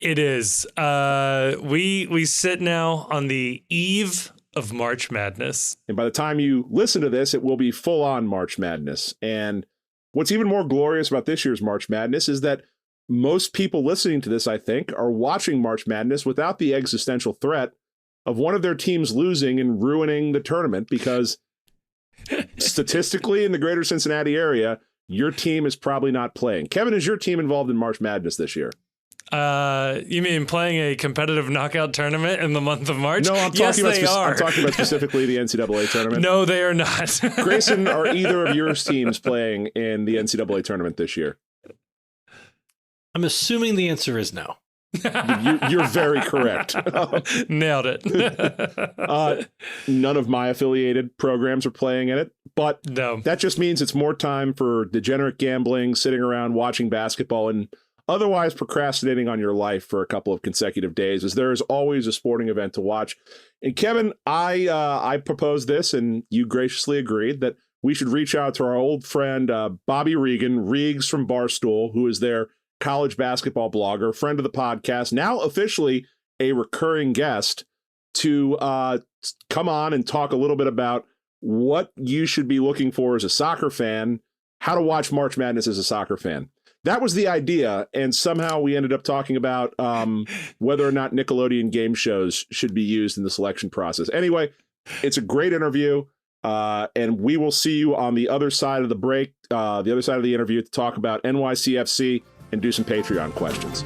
Speaker 1: It is. We sit now on the eve of March Madness.
Speaker 3: And by the time you listen to this, it will be full on March Madness. And what's even more glorious about this year's March Madness is that most people listening to this, I think, are watching March Madness without the existential threat of one of their teams losing and ruining the tournament, because statistically in the greater Cincinnati area, your team is probably not playing. Kevin, is your team involved in March Madness this year?
Speaker 1: You mean playing a competitive knockout tournament in the month of March?
Speaker 3: No, I'm talking I'm talking about specifically the NCAA tournament.
Speaker 1: No, they are not.
Speaker 3: Grayson, are either of your teams playing in the NCAA tournament this year?
Speaker 2: I'm assuming the answer is no.
Speaker 3: You're very correct.
Speaker 1: Nailed it.
Speaker 3: None of my affiliated programs are playing in it, but that just means it's more time for degenerate gambling, sitting around watching basketball, and otherwise procrastinating on your life for a couple of consecutive days, as there is always a sporting event to watch. And Kevin, I proposed this, and you graciously agreed that we should reach out to our old friend, Bobby Reags from Barstool, who is their college basketball blogger, friend of the podcast, now officially a recurring guest, to come on and talk a little bit about what you should be looking for as a soccer fan, how to watch March Madness as a soccer fan. That was the idea, and somehow we ended up talking about whether or not Nickelodeon game shows should be used in the selection process. Anyway, it's a great interview, and we will see you on the other side of the break, the other side of the interview, to talk about NYCFC and do some Patreon questions.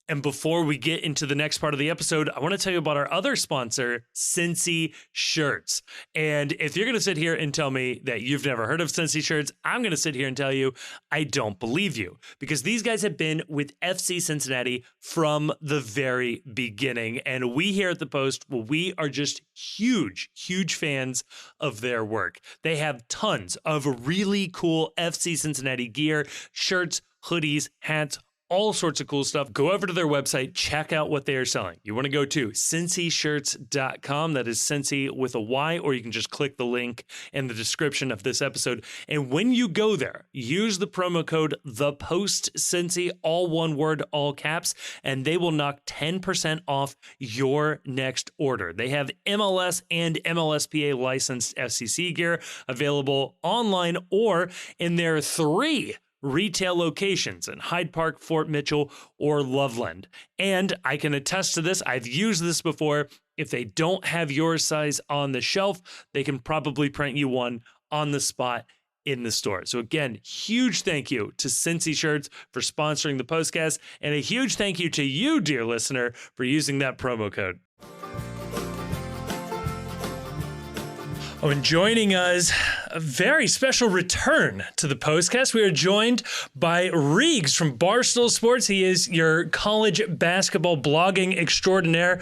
Speaker 1: And before we get into the next part of the episode, I want to tell you about our other sponsor, Cincy Shirts. And if you're going to sit here and tell me that you've never heard of Cincy Shirts, I'm going to sit here and tell you I don't believe you, because these guys have been with FC Cincinnati from the very beginning. And we here at The Post, well, we are just huge fans of their work. They have tons of really cool FC Cincinnati gear, shirts, hoodies, hats, all sorts of cool stuff. Go over to their website, check out what they are selling. You want to go to cincyshirts.com. That is Cincy with a Y, or you can just click the link in the description of this episode. And when you go there, use the promo code ThePostCincy, all one word, all caps, and they will knock 10% off your next order. They have MLS and MLSPA licensed FCC gear available online or in their 3 retail locations in Hyde Park, Fort Mitchell, or Loveland. And I can attest to this. I've used this before. If they don't have your size on the shelf, they can probably print you one on the spot in the store. So again, huge thank you to Cincy Shirts for sponsoring the podcast, and a huge thank you to you, dear listener, for using that promo code. Oh, and joining us, a very special return to the Postcast. We are joined by Reags from Barstool Sports. He is your college basketball blogging extraordinaire.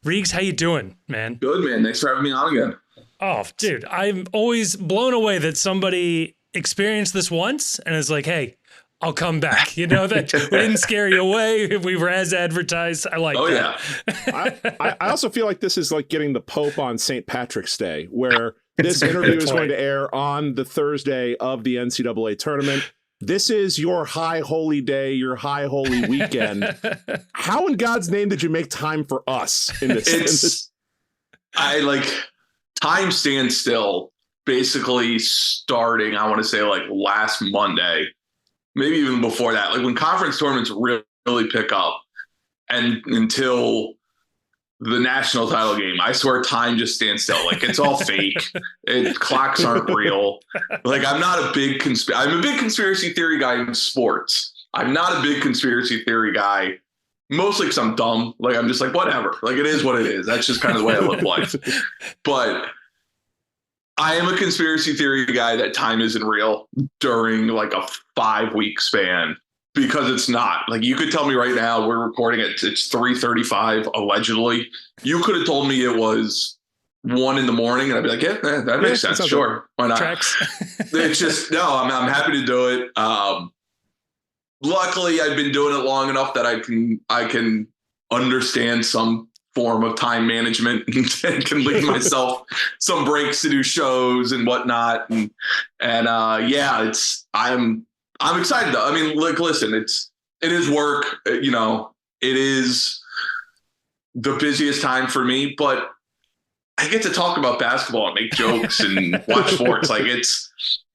Speaker 1: Reags, how you doing, man?
Speaker 4: Good, man. Thanks for having me on again.
Speaker 1: Oh, dude, I'm always blown away that somebody experienced this once and is like, hey, I'll come back. You know, that we didn't scare you away. We were as advertised. I like that.
Speaker 3: Yeah. I also feel like this is like getting the Pope on St. Patrick's Day, where this interview is going to air on the Thursday of the NCAA tournament. This is your high holy day, your high holy weekend. How in God's name did you make time for us in this?
Speaker 4: Time stands still, basically starting, I want to say, like last Monday. Maybe even before that, like when conference tournaments really pick up, and until the national title game, I swear time just stands still. Like it's all fake. Clocks aren't real. Like I'm a big conspiracy theory guy in sports. I'm not a big conspiracy theory guy mostly because I'm dumb. Like, I'm just like, whatever. Like, it is what it is. That's just kind of the way I live life. But I am a conspiracy theory guy that time isn't real during like a 5-week span, because it's not. Like, you could tell me right now, we're recording it, it's 3:35 allegedly. You could have told me it was 1 a.m, and I'd be like, yeah, that makes sense. Sure. Why not? It's just, no, I'm happy to do it. Luckily, I've been doing it long enough that I can understand some form of time management and can leave myself some breaks to do shows and whatnot. And yeah, I'm excited though. I mean, like, listen, it is work, you know, it is the busiest time for me, but I get to talk about basketball and make jokes and watch sports. Like,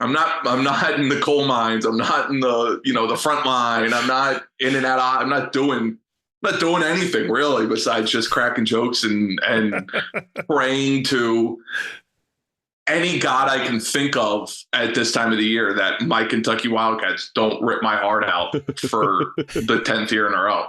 Speaker 4: I'm not in the coal mines. I'm not in the, you know, the front line. I'm not in and out. I'm not doing anything really besides just cracking jokes and praying to any God I can think of at this time of the year that my Kentucky Wildcats don't rip my heart out for the 10th year in a row.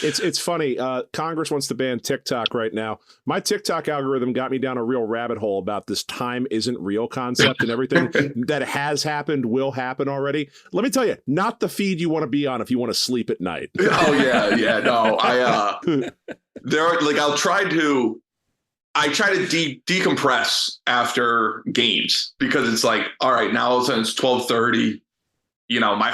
Speaker 3: It's funny. Congress wants to ban TikTok right now. My TikTok algorithm got me down a real rabbit hole about this time isn't real concept and everything that has happened will happen already. Let me tell you, not the feed you want to be on if you want to sleep at night.
Speaker 4: Oh yeah. No, I try to decompress after games, because it's like, all right, now all of a sudden it's 12:30. You know, my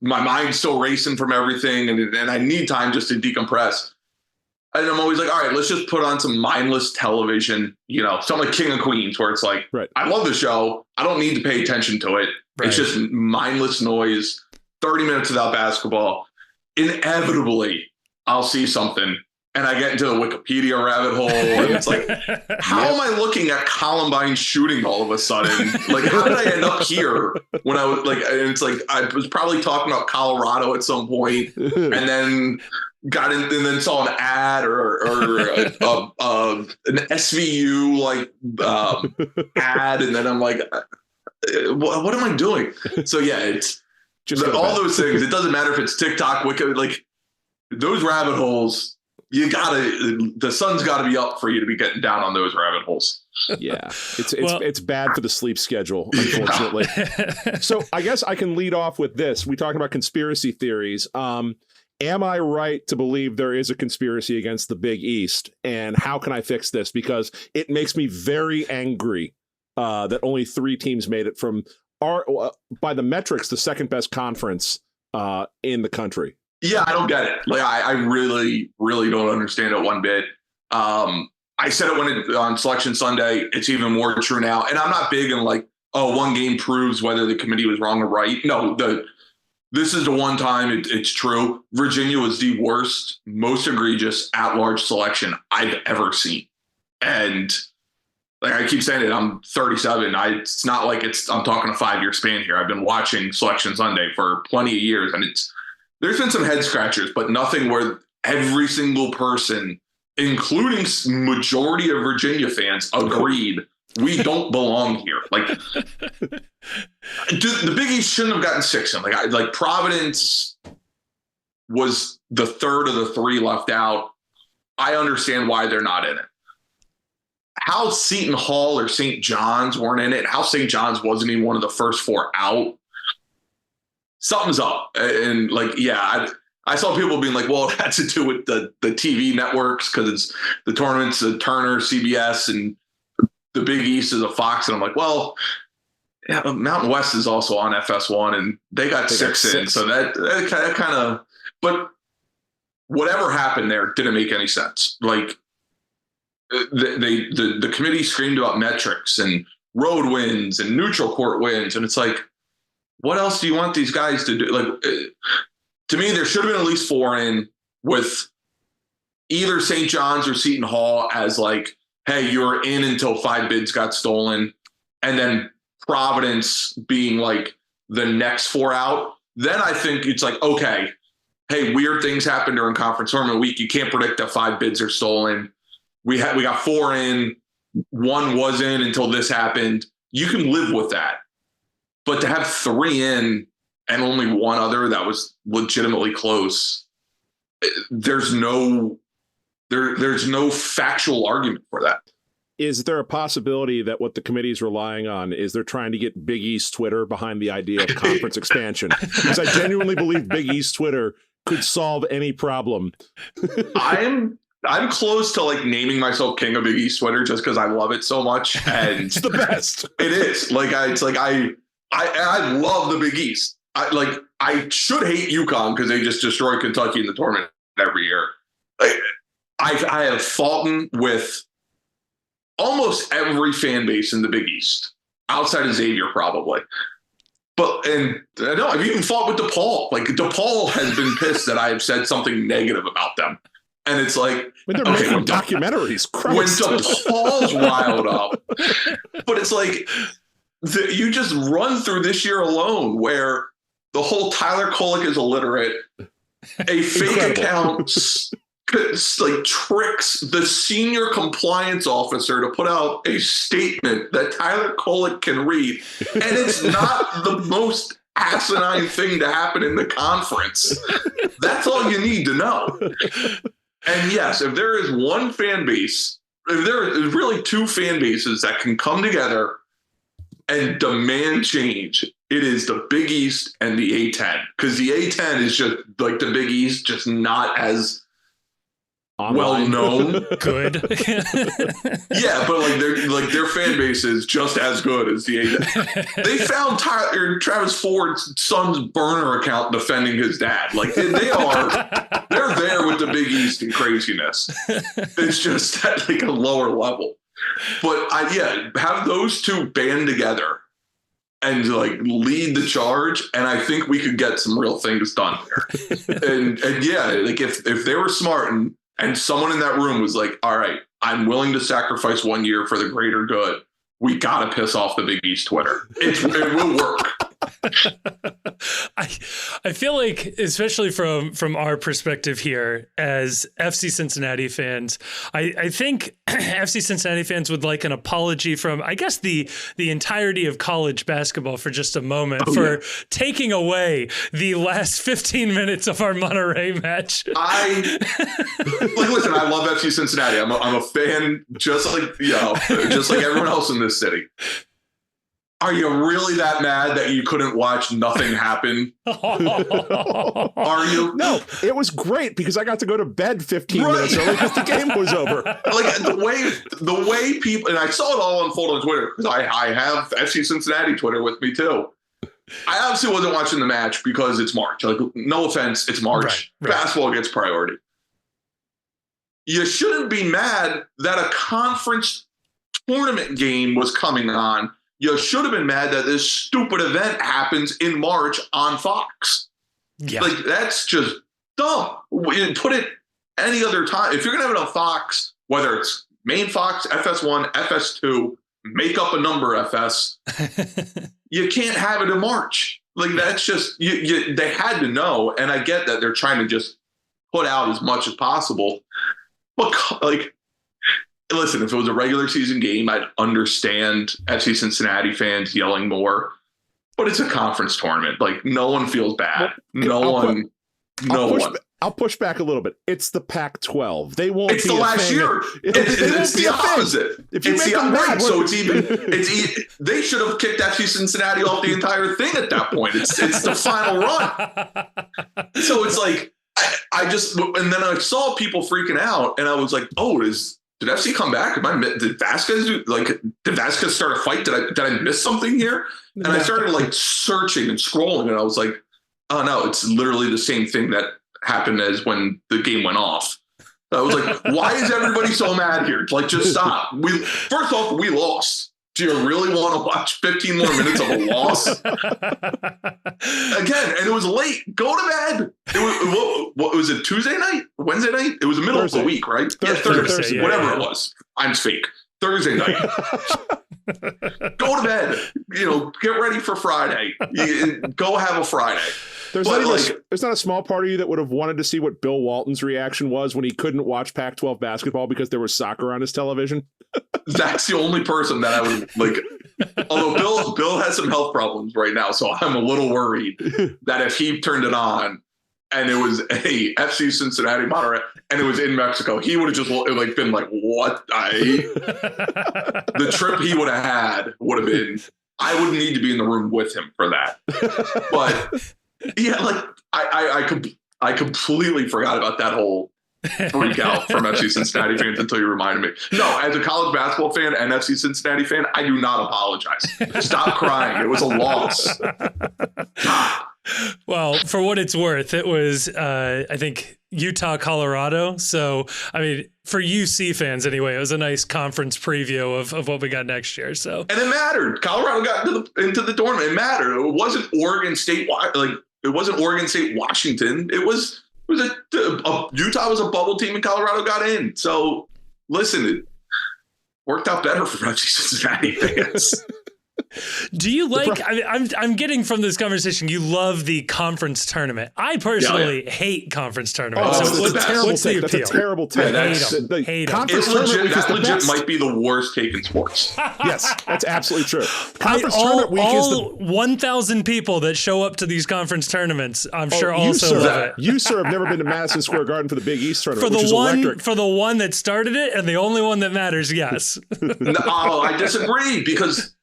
Speaker 4: mind's still racing from everything, and I need time just to decompress. And I'm always like, all right, let's just put on some mindless television, you know, something like King of Queens, where it's like, right, I love the show. I don't need to pay attention to it. Right. It's just mindless noise, 30 minutes without basketball. Inevitably, I'll see something. And I get into the Wikipedia rabbit hole, and it's like, how am I looking at Columbine shooting all of a sudden? Like, how did I end up here when I was like, and it's like, I was probably talking about Colorado at some point, and then got in, and then saw an ad or an SVU like ad, and then I'm like, what am I doing? So yeah, it's just all those things. It doesn't matter if it's TikTok, Wiki, like those rabbit holes. The sun's gotta be up for you to be getting down on those rabbit holes.
Speaker 3: Yeah, it's bad for the sleep schedule, unfortunately. So I guess I can lead off with this. We talking about conspiracy theories. Am I right to believe there is a conspiracy against the Big East? And how can I fix this? Because it makes me very angry that only 3 teams made it from by the metrics, the second best conference in the country.
Speaker 4: Yeah, I don't get it. Like, I really, really don't understand it one bit. I said it on Selection Sunday. It's even more true now. And I'm not big in like, oh, one game proves whether the committee was wrong or right. No, this is the one time it's true. Virginia was the worst, most egregious at-large selection I've ever seen. And like I keep saying it, I'm 37. It's not like I'm talking a 5-year span here. I've been watching Selection Sunday for plenty of years, and there's been some head scratchers, but nothing where every single person, including majority of Virginia fans, agreed we don't belong here. Like, the Big East shouldn't have gotten 6 in. Like Providence was the third of the 3 left out. I understand why they're not in it. How Seton Hall or St. John's weren't in it, how St. John's wasn't even one of the first 4 out. Something's up. And like, yeah, I saw people being like, well, it had to do with the TV networks because it's the tournaments, Turner, CBS, and the Big East is a Fox. And I'm like, well, yeah, Mountain West is also on FS1 and they got 6 in. So that kind of, but whatever happened there didn't make any sense. Like the committee screamed about metrics and road wins and neutral court wins. And it's like, what else do you want these guys to do? Like, to me, there should have been at least 4 in with either St. John's or Seton Hall as like, hey, you're in until 5 bids got stolen. And then Providence being like the next 4 out. Then I think it's like, okay, hey, weird things happen during conference tournament week. You can't predict that 5 bids are stolen. We got 4 in, 1 was in until this happened. You can live with that. But to have 3 in and only 1 other that was legitimately close, there's no factual argument for that.
Speaker 3: Is there a possibility that what the committee is relying on is they're trying to get Big East Twitter behind the idea of conference expansion? Because I genuinely believe Big East Twitter could solve any problem.
Speaker 4: I'm close to like naming myself king of Big East Twitter just because I love it so much, and
Speaker 3: It's the best.
Speaker 4: it is like I love the Big East. I should hate UConn because they just destroy Kentucky in the tournament every year. I have fought with almost every fan base in the Big East, outside of Xavier probably. And I know I've even fought with DePaul. Like DePaul has been pissed that I have said something negative about them. And it's like
Speaker 3: when they're making documentaries, Christ.
Speaker 4: When DePaul's riled up. But it's like you just run through this year alone where the whole Tyler Kolek is illiterate, a fake account like tricks the senior compliance officer to put out a statement that Tyler Kolek can read, and it's not the most asinine thing to happen in the conference. That's all you need to know. And yes, if there is one fan base, if there is really two fan bases that can come together and demand change, it is the Big East and the A-10, because the A-10 is just like the Big East, just not as well known.
Speaker 1: Good.
Speaker 4: Yeah, but their fan base is just as good as the A-10. They found Travis Ford's son's burner account defending his dad. Like they're there with the Big East and craziness. It's just at like a lower level. But have those two band together and like lead the charge, and I think we could get some real things done there. and yeah, like if they were smart and someone in that room was like, all right, I'm willing to sacrifice 1 year for the greater good, we got to piss off the Big East Twitter. It will work.
Speaker 1: I feel like, especially from our perspective here as FC Cincinnati fans, I think FC Cincinnati fans would like an apology from, I guess, the entirety of college basketball for just a moment taking away the last 15 minutes of our Monterey match.
Speaker 4: Listen, I love FC Cincinnati. I'm a fan, just like everyone else in this city. Are you really that mad that you couldn't watch nothing happen? Are you?
Speaker 3: No, it was great because I got to go to bed 15 minutes early because the game was over.
Speaker 4: Like the way people, and I saw it all unfold on Twitter because I have FC Cincinnati Twitter with me too. I obviously wasn't watching the match because it's March. Like, no offense, it's March. Right. Basketball gets priority. You shouldn't be mad that a conference tournament game was coming on. You should have been mad that this stupid event happens in March on Fox. Yeah. Like, that's just dumb. Put it any other time. If you're going to have it on Fox, whether it's main Fox, FS1, FS2, make up a number FS, you can't have it in March. Like, that's just, they had to know. And I get that they're trying to just put out as much as possible. But, like, listen, if it was a regular season game, I'd understand FC Cincinnati fans yelling more. But it's a conference tournament. Like, no one feels bad.
Speaker 3: I'll push back a little bit. It's the Pac-12. They won't.
Speaker 4: It's the last year. It's the opposite.
Speaker 3: If you make them mad,
Speaker 4: so they should have kicked FC Cincinnati off the entire thing at that point. It's the final run. So it's like and then I saw people freaking out, and I was like, oh, did FC come back? Did Vasquez start a fight? Did I miss something here? And I started like searching and scrolling, and I was like, oh no, it's literally the same thing that happened as when the game went off. I was like, why is everybody so mad here? Like, just stop. First off, we lost. Do you really want to watch 15 more minutes of a loss? Again, and it was late. Go to bed. What was it, Tuesday night? Wednesday night? It was the middle of the week, right? Thursday, whatever it was. I'm fake. Thursday night. Go to bed. Get ready for Friday. Go have a Friday.
Speaker 3: There's not a small part of you that would have wanted to see what Bill Walton's reaction was when he couldn't watch Pac-12 basketball because there was soccer on his television.
Speaker 4: That's the only person that I would like. Although Bill has some health problems right now, so I'm a little worried that if he turned it on and it was a FC Cincinnati Monterrey, and it was in Mexico, he would have just like been like, "What?" The trip he would have had would have been. I wouldn't need to be in the room with him for that. But yeah, like I completely forgot about that whole freak out from FC Cincinnati fans until you reminded me. No, as a college basketball fan and FC Cincinnati fan, I do not apologize. Stop crying. It was a loss. God.
Speaker 1: Well, for what it's worth, it was, I think, Utah, Colorado. So, I mean, for UC fans anyway, it was a nice conference preview of what we got next year. So, and
Speaker 4: it mattered. Colorado got into the tournament. It mattered. It wasn't Oregon State, it wasn't Oregon State, Washington. It was Utah was a bubble team and Colorado got in. So, listen, it worked out better for FC Cincinnati fans.
Speaker 1: Do you like, I'm getting from this conversation, you love the conference tournament. I personally hate conference tournaments.
Speaker 3: So what's the appeal? That's a terrible take.
Speaker 1: Hate them.
Speaker 4: That legit might be the worst take in sports.
Speaker 3: Yes, that's absolutely true. Conference tournament week is the
Speaker 1: 1,000 people that show up to these conference tournaments, I'm sure also love it.
Speaker 3: You, sir, have never been to Madison Square Garden for the Big East tournament,
Speaker 1: For the one that started it and the only one that matters, yes.
Speaker 4: No, I disagree because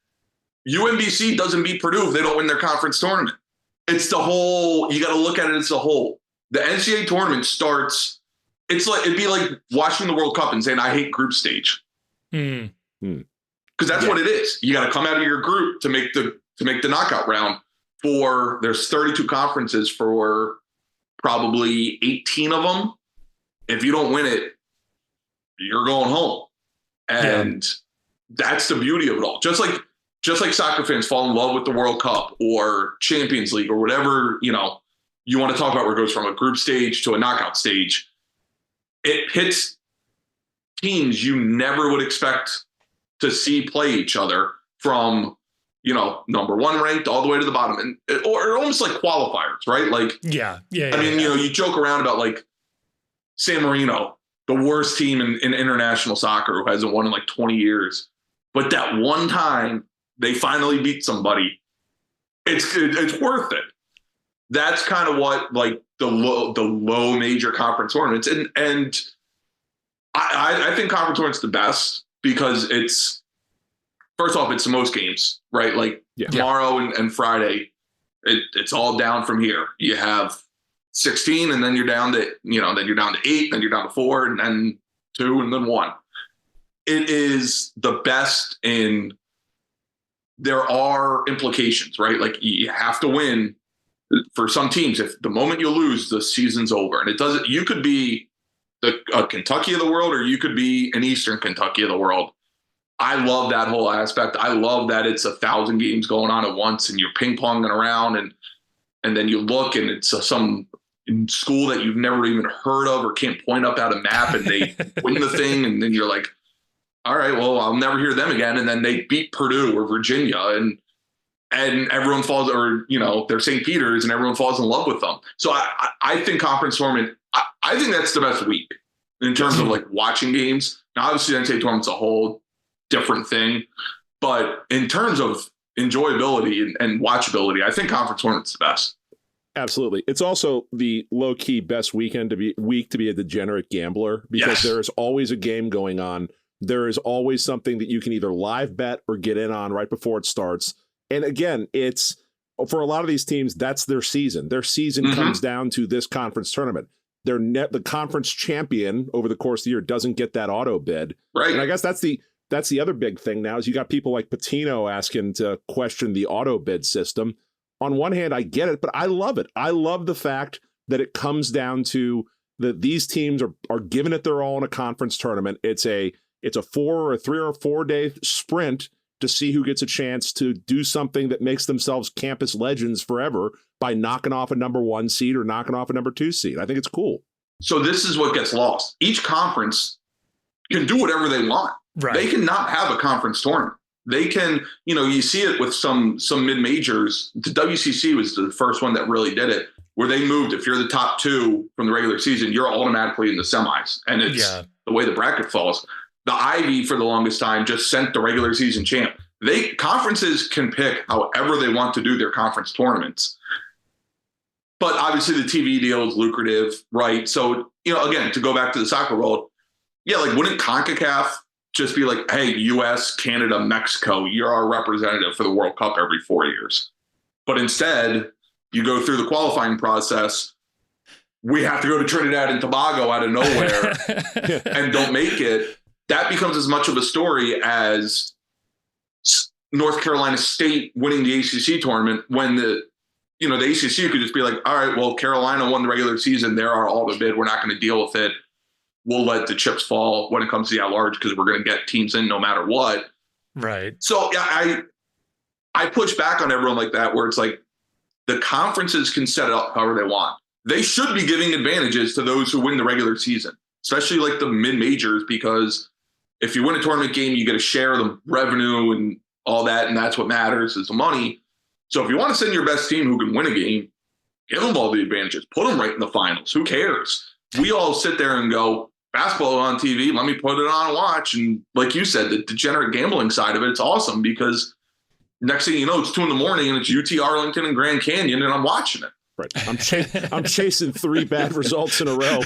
Speaker 4: UMBC doesn't beat Purdue if they don't win their conference tournament. It's the whole, you got to look at it as a whole. The NCAA tournament starts, it'd be like watching the World Cup and saying, I hate group stage. Because that's what it is. You got to come out of your group to make the knockout round there's 32 conferences for probably 18 of them. If you don't win it, you're going home. And that's the beauty of it all. Just like soccer fans fall in love with the World Cup or Champions League or whatever, you want to talk about where it goes from a group stage to a knockout stage. It hits teams you never would expect to see play each other from, number one ranked all the way to the bottom, or almost like qualifiers, right? Like, I mean, you joke around about like San Marino, the worst team in international soccer who hasn't won in like 20 years. But that one time, they finally beat somebody. It's worth it. That's kind of what like the low major conference tournaments and I think conference tournaments the best because it's first off it's the most games, right? Like tomorrow and Friday, it's all down from here. You have 16 and then you're down to then you're down to 8, then you're down to 4, and then 2, and then 1. It is the best in. There are implications, right? Like you have to win for some teams. If the moment you lose, the season's over. And it doesn't, you could be a Kentucky of the world, or you could be an Eastern Kentucky of the world. I love that whole aspect. I love that it's 1,000 games going on at once and you're ping ponging around and then you look and it's some school that you've never even heard of or can't point up at a map and they win the thing. And then you're like, all right, well, I'll never hear them again. And then they beat Purdue or Virginia and everyone falls, or, they're St. Peter's and everyone falls in love with them. So I think conference tournament, I think that's the best week in terms of like watching games. Now, obviously, the NCAA tournament's a whole different thing, but in terms of enjoyability and watchability, I think conference tournament's the best.
Speaker 3: Absolutely. It's also the low key best week to be a degenerate gambler because there is always a game going on. There is always something that you can either live bet or get in on right before it starts. And again, it's for a lot of these teams, that's their season. Their season comes down to this conference tournament. The conference champion over the course of the year doesn't get that auto bid.
Speaker 4: Right.
Speaker 3: And I guess that's the other big thing now is you got people like Patino asking to question the auto bid system. On one hand, I get it, but I love it. I love the fact that it comes down to that these teams are giving it their all in a conference tournament. It's a 3 or 4 day sprint to see who gets a chance to do something that makes themselves campus legends forever by knocking off a number 1 seed or knocking off a number 2 seed. I think it's cool.
Speaker 4: So this is what gets lost. Each conference can do whatever they want. Right. They cannot have a conference tournament. They can, you see it with some mid-majors. The WCC was the first one that really did it, where they moved. If you're the top 2 from the regular season, you're automatically in the semis. And it's the way the bracket falls. The Ivy, for the longest time, just sent the regular season champ. Conferences can pick however they want to do their conference tournaments. But obviously the TV deal is lucrative, right? So, again, to go back to the soccer world, yeah, like wouldn't CONCACAF just be like, hey, US, Canada, Mexico, you're our representative for the World Cup every 4 years. But instead, you go through the qualifying process. We have to go to Trinidad and Tobago out of nowhere and don't make it. That becomes as much of a story as North Carolina State winning the ACC tournament when the ACC could just be like, all right, well, Carolina won the regular season. They're our all to bid. We're not going to deal with it. We'll let the chips fall when it comes to the at-large because we're going to get teams in no matter what.
Speaker 1: Right.
Speaker 4: So yeah, I push back on everyone like that, where it's like the conferences can set it up however they want. They should be giving advantages to those who win the regular season, especially like the mid-majors, because if you win a tournament game, you get a share of the revenue and all that, and that's what matters is the money. So if you want to send your best team who can win a game, give them all the advantages. Put them right in the finals. Who cares? We all sit there and go, basketball on TV, let me put it on and watch. And like you said, the degenerate gambling side of it, it's awesome because next thing you know, it's 2 a.m. and it's UT Arlington and Grand Canyon, and I'm watching it.
Speaker 3: Right. I'm chasing 3 bad results in a row,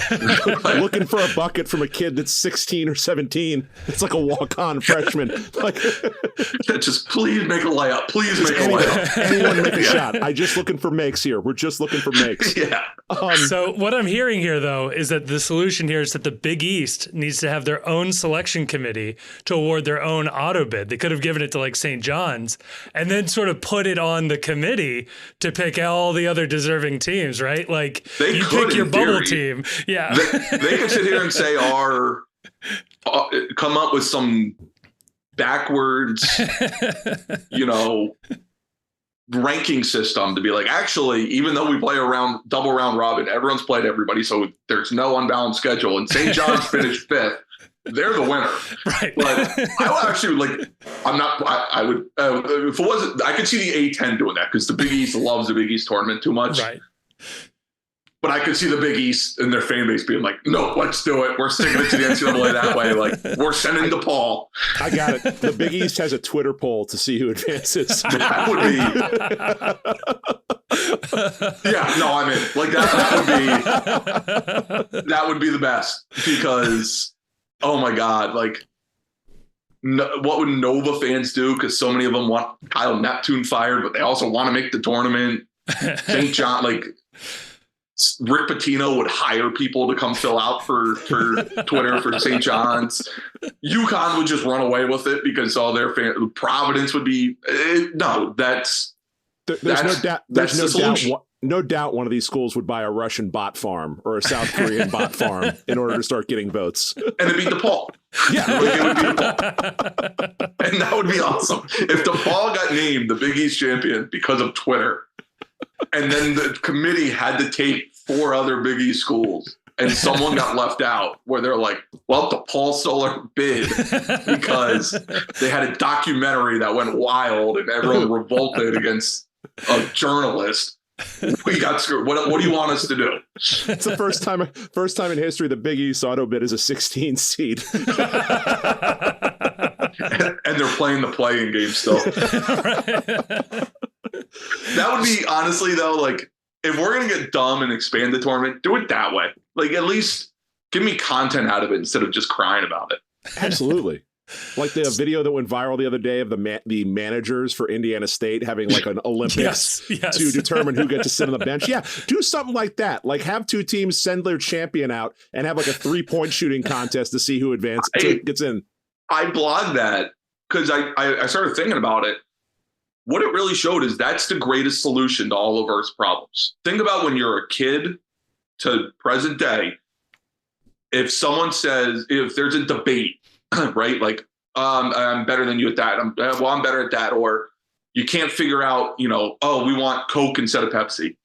Speaker 3: looking for a bucket from a kid that's 16 or 17. It's like a walk-on freshman. Like,
Speaker 4: just please make a layup. Please make a layup.
Speaker 3: Anyone make a shot. I'm just looking for makes here. We're just looking for makes.
Speaker 4: Yeah.
Speaker 1: So what I'm hearing here, though, is that the solution here is that the Big East needs to have their own selection committee to award their own auto bid. They could have given it to like St. John's and then sort of put it on the committee to pick all the other deserving teams, right? Like you pick your bubble team. Yeah.
Speaker 4: They could sit here and say come up with some backwards, ranking system to be like, actually, even though we play around double round robin, everyone's played everybody. So there's no unbalanced schedule. And St. John's finished 5th. They're the winner.
Speaker 1: Right.
Speaker 4: But I would actually I would, if it wasn't, I could see the A10 doing that because the Big East loves the Big East tournament too much.
Speaker 1: Right.
Speaker 4: But I could see the Big East and their fan base being like, no, let's do it. We're sticking it to the NCAA that way. Like, we're sending DePaul.
Speaker 3: I got it. The Big East has a Twitter poll to see who advances.
Speaker 4: That would be. Yeah, no, I'm in. Like, that would be the best because, oh my God, like, what would Nova fans do? Because so many of them want Kyle Neptune fired, but they also want to make the tournament. St. John, like, Rick Pitino would hire people to come fill out for Twitter for St. John's. UConn would just run away with it because all their fans. Providence would be no. There's no doubt one of these schools would buy a Russian bot farm or a South Korean bot farm in order to start getting votes. And it'd be DePaul. Yeah, it would be DePaul. And that would be awesome if DePaul got named the Big East champion because of Twitter. And then the committee had to take 4 other Big East schools, and someone got left out where they're like, well, DePaul stole our bid because they had a documentary that went wild and everyone revolted against a journalist. We got screwed. What do you want us to do?
Speaker 3: It's the first time in history the Big East auto bid is a 16 seed.
Speaker 4: And they're playing the play-in game still. That would be, honestly, though, like, if we're going to get dumb and expand the tournament, do it that way. Like, at least give me content out of it instead of just crying about it.
Speaker 3: Absolutely. Like the video that went viral the other day of the managers for Indiana State having like an Olympics to determine who gets to sit on the bench. Yeah, do something like that. Like have 2 teams send their champion out and have like a 3-point shooting contest to see who gets in.
Speaker 4: I blogged that because I started thinking about it. What it really showed is that's the greatest solution to all of Earth's problems. Think about when you're a kid to present day. If someone says, if there's a debate, right? Like, I'm better than you at that. I'm better at that. Or you can't figure out, we want Coke instead of Pepsi.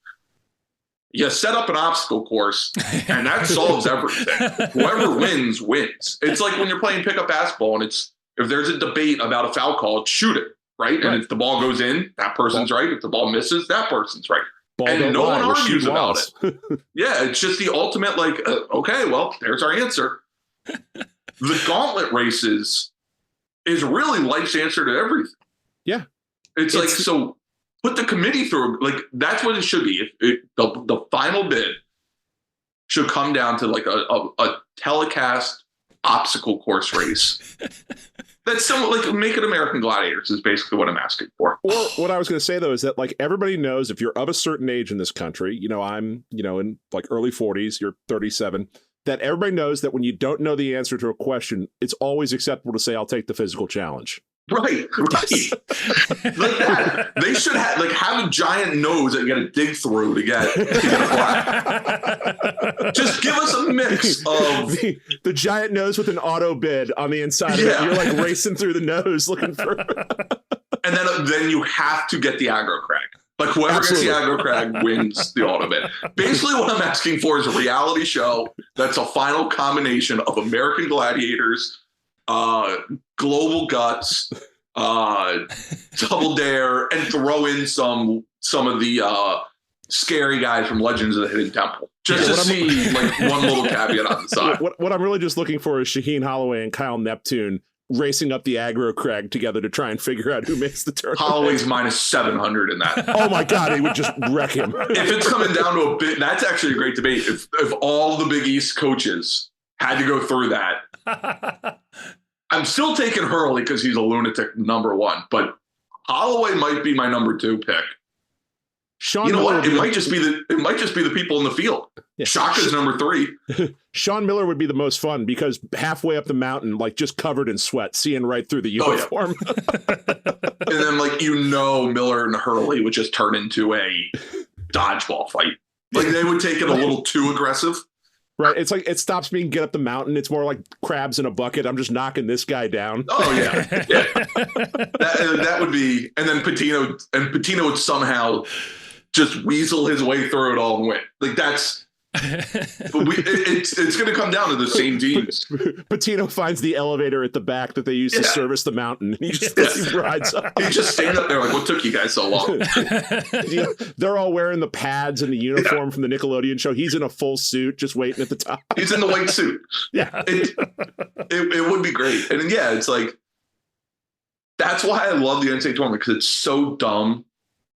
Speaker 4: You set up an obstacle course and that solves everything. Whoever wins. It's like when you're playing pickup basketball and if there's a debate about a foul call, shoot it. Right. And if the ball goes in, that person's right. If the ball misses, that person's right. And no one argues about it. Yeah. It's just the ultimate, like, okay, well, there's our answer. The gauntlet races is really life's answer to everything.
Speaker 3: Yeah.
Speaker 4: It's like, so put the committee through, like, that's what it should be. The final bid should come down to like a telecast obstacle course race. That's somewhat like make it American Gladiators is basically what I'm asking for.
Speaker 3: Or what I was going to say, though, is that like everybody knows if you're of a certain age in this country, I'm, in like early 40s, you're 37, that everybody knows that when you don't know the answer to a question, it's always acceptable to say, I'll take the physical challenge.
Speaker 4: Right. Like that. They should have a giant nose that you got to dig through to get a flag. Just give us a mix of
Speaker 3: the giant nose with an auto bid on the inside of it. You're like racing through the nose looking for.
Speaker 4: And then you have to get the aggro crag. Like whoever gets the aggro crag wins the auto bid. Basically, what I'm asking for is a reality show that's a final combination of American Gladiators, Global Guts, Double Dare, and throw in some of the scary guys from Legends of the Hidden Temple. Just to see like one little caveat on the side.
Speaker 3: What I'm really just looking for is Shaheen Holloway and Kyle Neptune racing up the aggro crag together to try and figure out who makes the tournament.
Speaker 4: Holloway's minus 700 in that.
Speaker 3: Oh my God, he would just wreck him.
Speaker 4: If it's coming down to a bit, that's actually a great debate. If all the Big East coaches had to go through that, I'm still taking Hurley because he's a lunatic number one, but Holloway might be my number two pick.
Speaker 3: Sean
Speaker 4: you know
Speaker 3: Miller
Speaker 4: what? It might just be the people in the field. Yeah. Shaka's number three.
Speaker 3: Sean Miller would be the most fun because halfway up the mountain, like just covered in sweat, seeing right through the uniform.
Speaker 4: Oh, yeah. And then Miller and Hurley would just turn into a dodgeball fight. Like they would take it a little too aggressive.
Speaker 3: Right. It's like it stops being get up the mountain. It's more like crabs in a bucket. I'm just knocking this guy down.
Speaker 4: Oh, yeah. That would be. And then Patino would somehow just weasel his way through it all and win. Like that's. It's going to come down to the same teams.
Speaker 3: Patino finds the elevator at the back that they use to service the mountain. He just rides up.
Speaker 4: He's just standing up there like, what took you guys so long?
Speaker 3: They're all wearing the pads and the uniform from the Nickelodeon show. He's in a full suit, just waiting at the top.
Speaker 4: He's in the white suit.
Speaker 3: Yeah.
Speaker 4: It would be great. And yeah, it's like, that's why I love the NCAA tournament because it's so dumb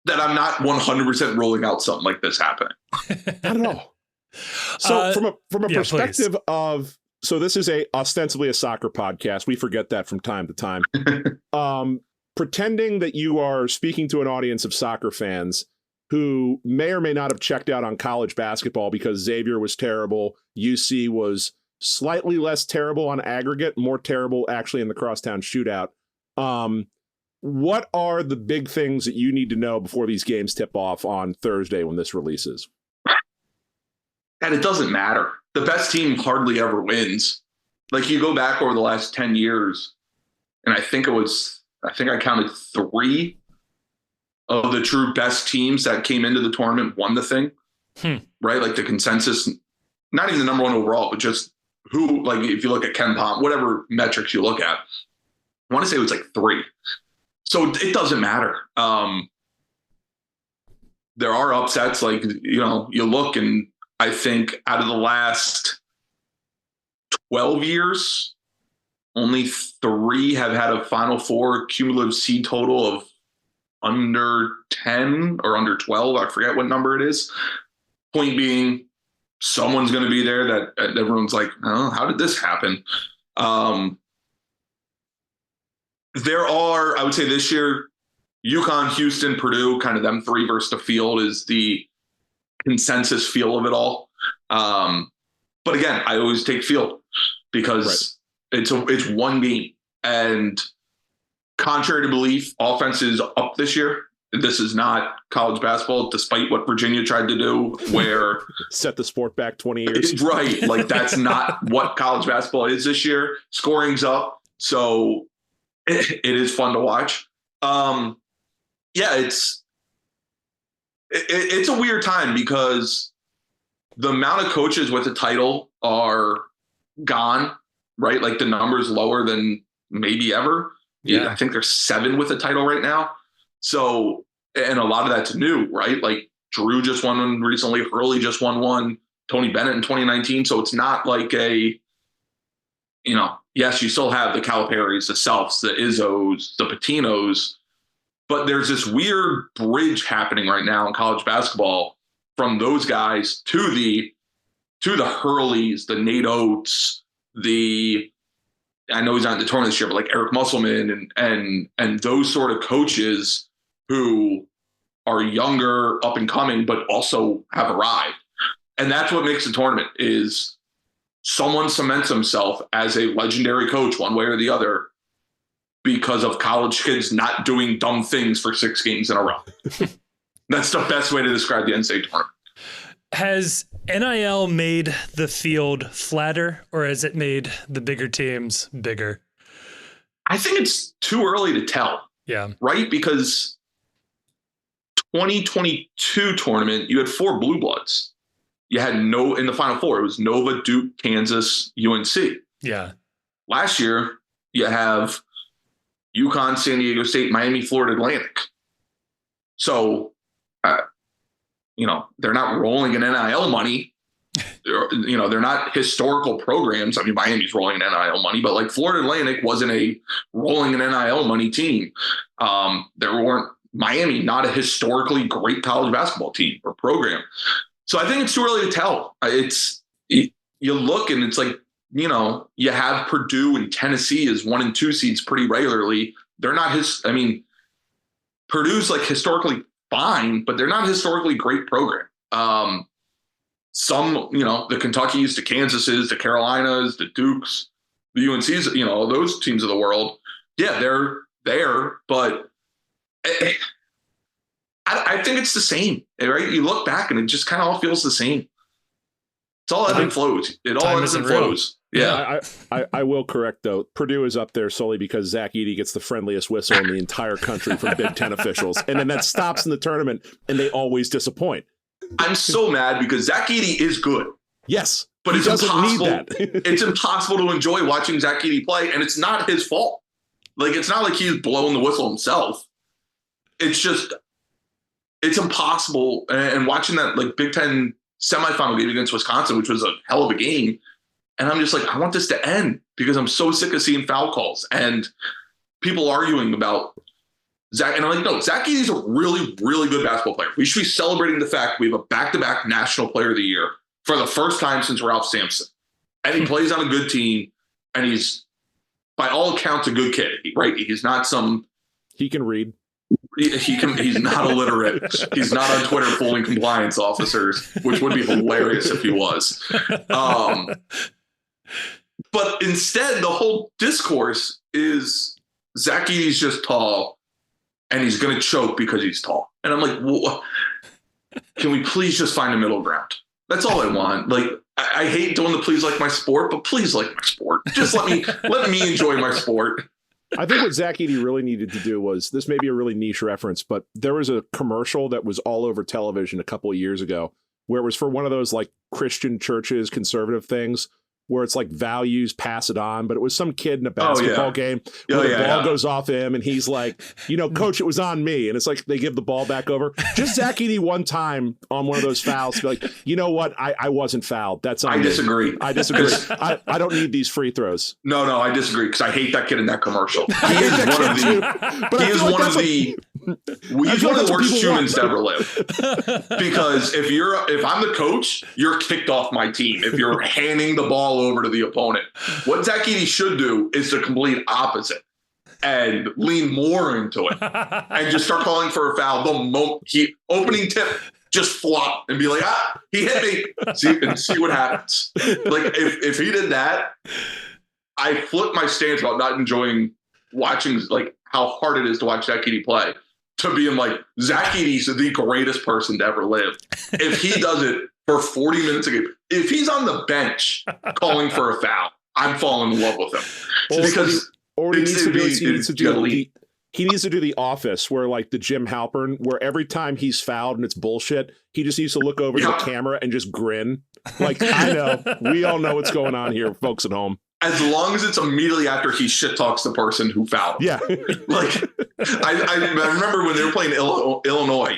Speaker 4: that I'm not 100% ruling out something like this happening.
Speaker 3: Not at all. So from a perspective of, so this is ostensibly a soccer podcast. We forget that from time to time. Pretending that you are speaking to an audience of soccer fans who may or may not have checked out on college basketball because Xavier was terrible. UC was slightly less terrible on aggregate, more terrible actually in the crosstown shootout. What are the big things that you need to know before these games tip off on Thursday when this releases?
Speaker 4: And it doesn't matter. The best team hardly ever wins. Like you go back over the last 10 years, and I think I counted 3 of the true best teams that came into the tournament won the thing. Right? Like the consensus, not even the number one overall, but just who, like if you look at Ken Pom, whatever metrics you look at, I want to say it was like 3. So it doesn't matter. There are upsets, like, you look and I think out of the last 12 years, only 3 have had a Final Four cumulative seed total of under 10 or under 12. I forget what number it is. Point being, someone's going to be there that everyone's like, oh, how did this happen? There are, I would say this year, UConn, Houston, Purdue, kind of them 3 versus the field is the consensus feel of it all. But again, I always take field because it's one game. And contrary to belief, offense is up this year. This is not college basketball, despite what Virginia tried to do, where
Speaker 3: set the sport back 20 years.
Speaker 4: Right. Like that's not what college basketball is this year. Scoring's up. So it is fun to watch. It's a weird time because the amount of coaches with the title are gone, right? Like the number's lower than maybe ever. Yeah. I think there's 7 with the title right now. So, and a lot of that's new, right? Like Drew just won one recently. Hurley just won one. Tony Bennett in 2019. So it's not like yes, you still have the Caliparis, the Selfs, the Izzos, the Patinos, But there's this weird bridge happening right now in college basketball from those guys to the Hurleys, the Nate Oates, I know he's not in the tournament this year, but like Eric Musselman and those sort of coaches who are younger, up and coming, but also have arrived. And that's what makes the tournament, is someone cements himself as a legendary coach one way or the other because of college kids not doing dumb things for 6 games in a row. That's the best way to describe the NCAA tournament.
Speaker 1: Has NIL made the field flatter, or has it made the bigger teams bigger?
Speaker 4: I think it's too early to tell.
Speaker 1: Yeah.
Speaker 4: Right? Because 2022 tournament, you had 4 blue bloods. You had in the Final Four, it was Nova, Duke, Kansas, UNC.
Speaker 1: Yeah.
Speaker 4: Last year, you have UConn, San Diego State, Miami, Florida Atlantic. So, they're not rolling in NIL money. They're not historical programs. I mean, Miami's rolling in NIL money, but like Florida Atlantic wasn't a rolling in NIL money team. There weren't Miami, not a historically great college basketball team or program. So I think it's too early to tell. You look and it's like, you have Purdue and Tennessee as 1 and 2 seeds pretty regularly. They're not Purdue's like historically fine, but they're not a historically great program. Some, the Kentuckys, the Kansases, the Carolinas, the Dukes, the UNCs, those teams of the world. Yeah, they're there, but I think it's the same, right? You look back and it just kind of all feels the same. It's all ebb and flows. It all ebbs and flows. Yeah.
Speaker 3: I will correct, though. Purdue is up there solely because Zach Edey gets the friendliest whistle in the entire country from Big Ten officials. And then that stops in the tournament, and they always disappoint.
Speaker 4: I'm so mad because Zach Edey is good.
Speaker 3: Yes.
Speaker 4: But it's impossible. It's impossible to enjoy watching Zach Edey play, and it's not his fault. Like, it's not like he's blowing the whistle himself. It's just, it's impossible. And watching that, like, Big Ten semifinal game against Wisconsin, which was a hell of a game, and I'm just like, I want this to end because I'm so sick of seeing foul calls and people arguing about Zach. And I'm like, no, Zach Edey's a really, really good basketball player. We should be celebrating the fact we have a back-to-back National Player of the Year for the first time since Ralph Sampson. And he plays on a good team, and he's, by all accounts, a good kid, right? He's not some...
Speaker 3: He can read.
Speaker 4: He's not illiterate. He's not on Twitter fooling compliance officers, which would be hilarious if he was. But instead, the whole discourse is Zach Edey's just tall, and he's going to choke because he's tall. And I'm like, well, can we please just find a middle ground? That's all I want. Like, I hate doing the please like my sport, but please like my sport. Just let me enjoy my sport.
Speaker 3: I think what Zach Edey really needed to do was, this may be a really niche reference, but there was a commercial that was all over television a couple of years ago where it was for one of those like Christian churches, conservative things, where it's like values, pass it on. But it was some kid in a basketball game where the ball goes off him and he's like, coach, it was on me. And it's like they give the ball back over. Just Zach Edey one time on one of those fouls to be like, you know what? I wasn't fouled. That's on me.
Speaker 4: I disagree.
Speaker 3: I don't need these free throws.
Speaker 4: No, I disagree because I hate that kid in that commercial. He is one of the worst humans to ever live. Because if I'm the coach, you're kicked off my team. If you're handing the ball over to the opponent, what Zach Edey should do is the complete opposite and lean more into it and just start calling for a foul. The moment opening tip, just flop and be like, he hit me. See what happens. Like if he did that, I flip my stance about not enjoying watching like how hard it is to watch Zach Edey play to being like, Zach Edey's the greatest person to ever live. If he does it for 40 minutes a game, if he's on the bench calling for a foul, I'm falling in love with him.
Speaker 3: He needs to do The Office, where like the Jim Halpern, where every time he's fouled and it's bullshit, he just needs to look over to the camera and just grin. Like, I know, we all know what's going on here, folks at home.
Speaker 4: As long as it's immediately after he shit talks the person who fouled.
Speaker 3: Yeah.
Speaker 4: Like, I remember when they were playing Illinois,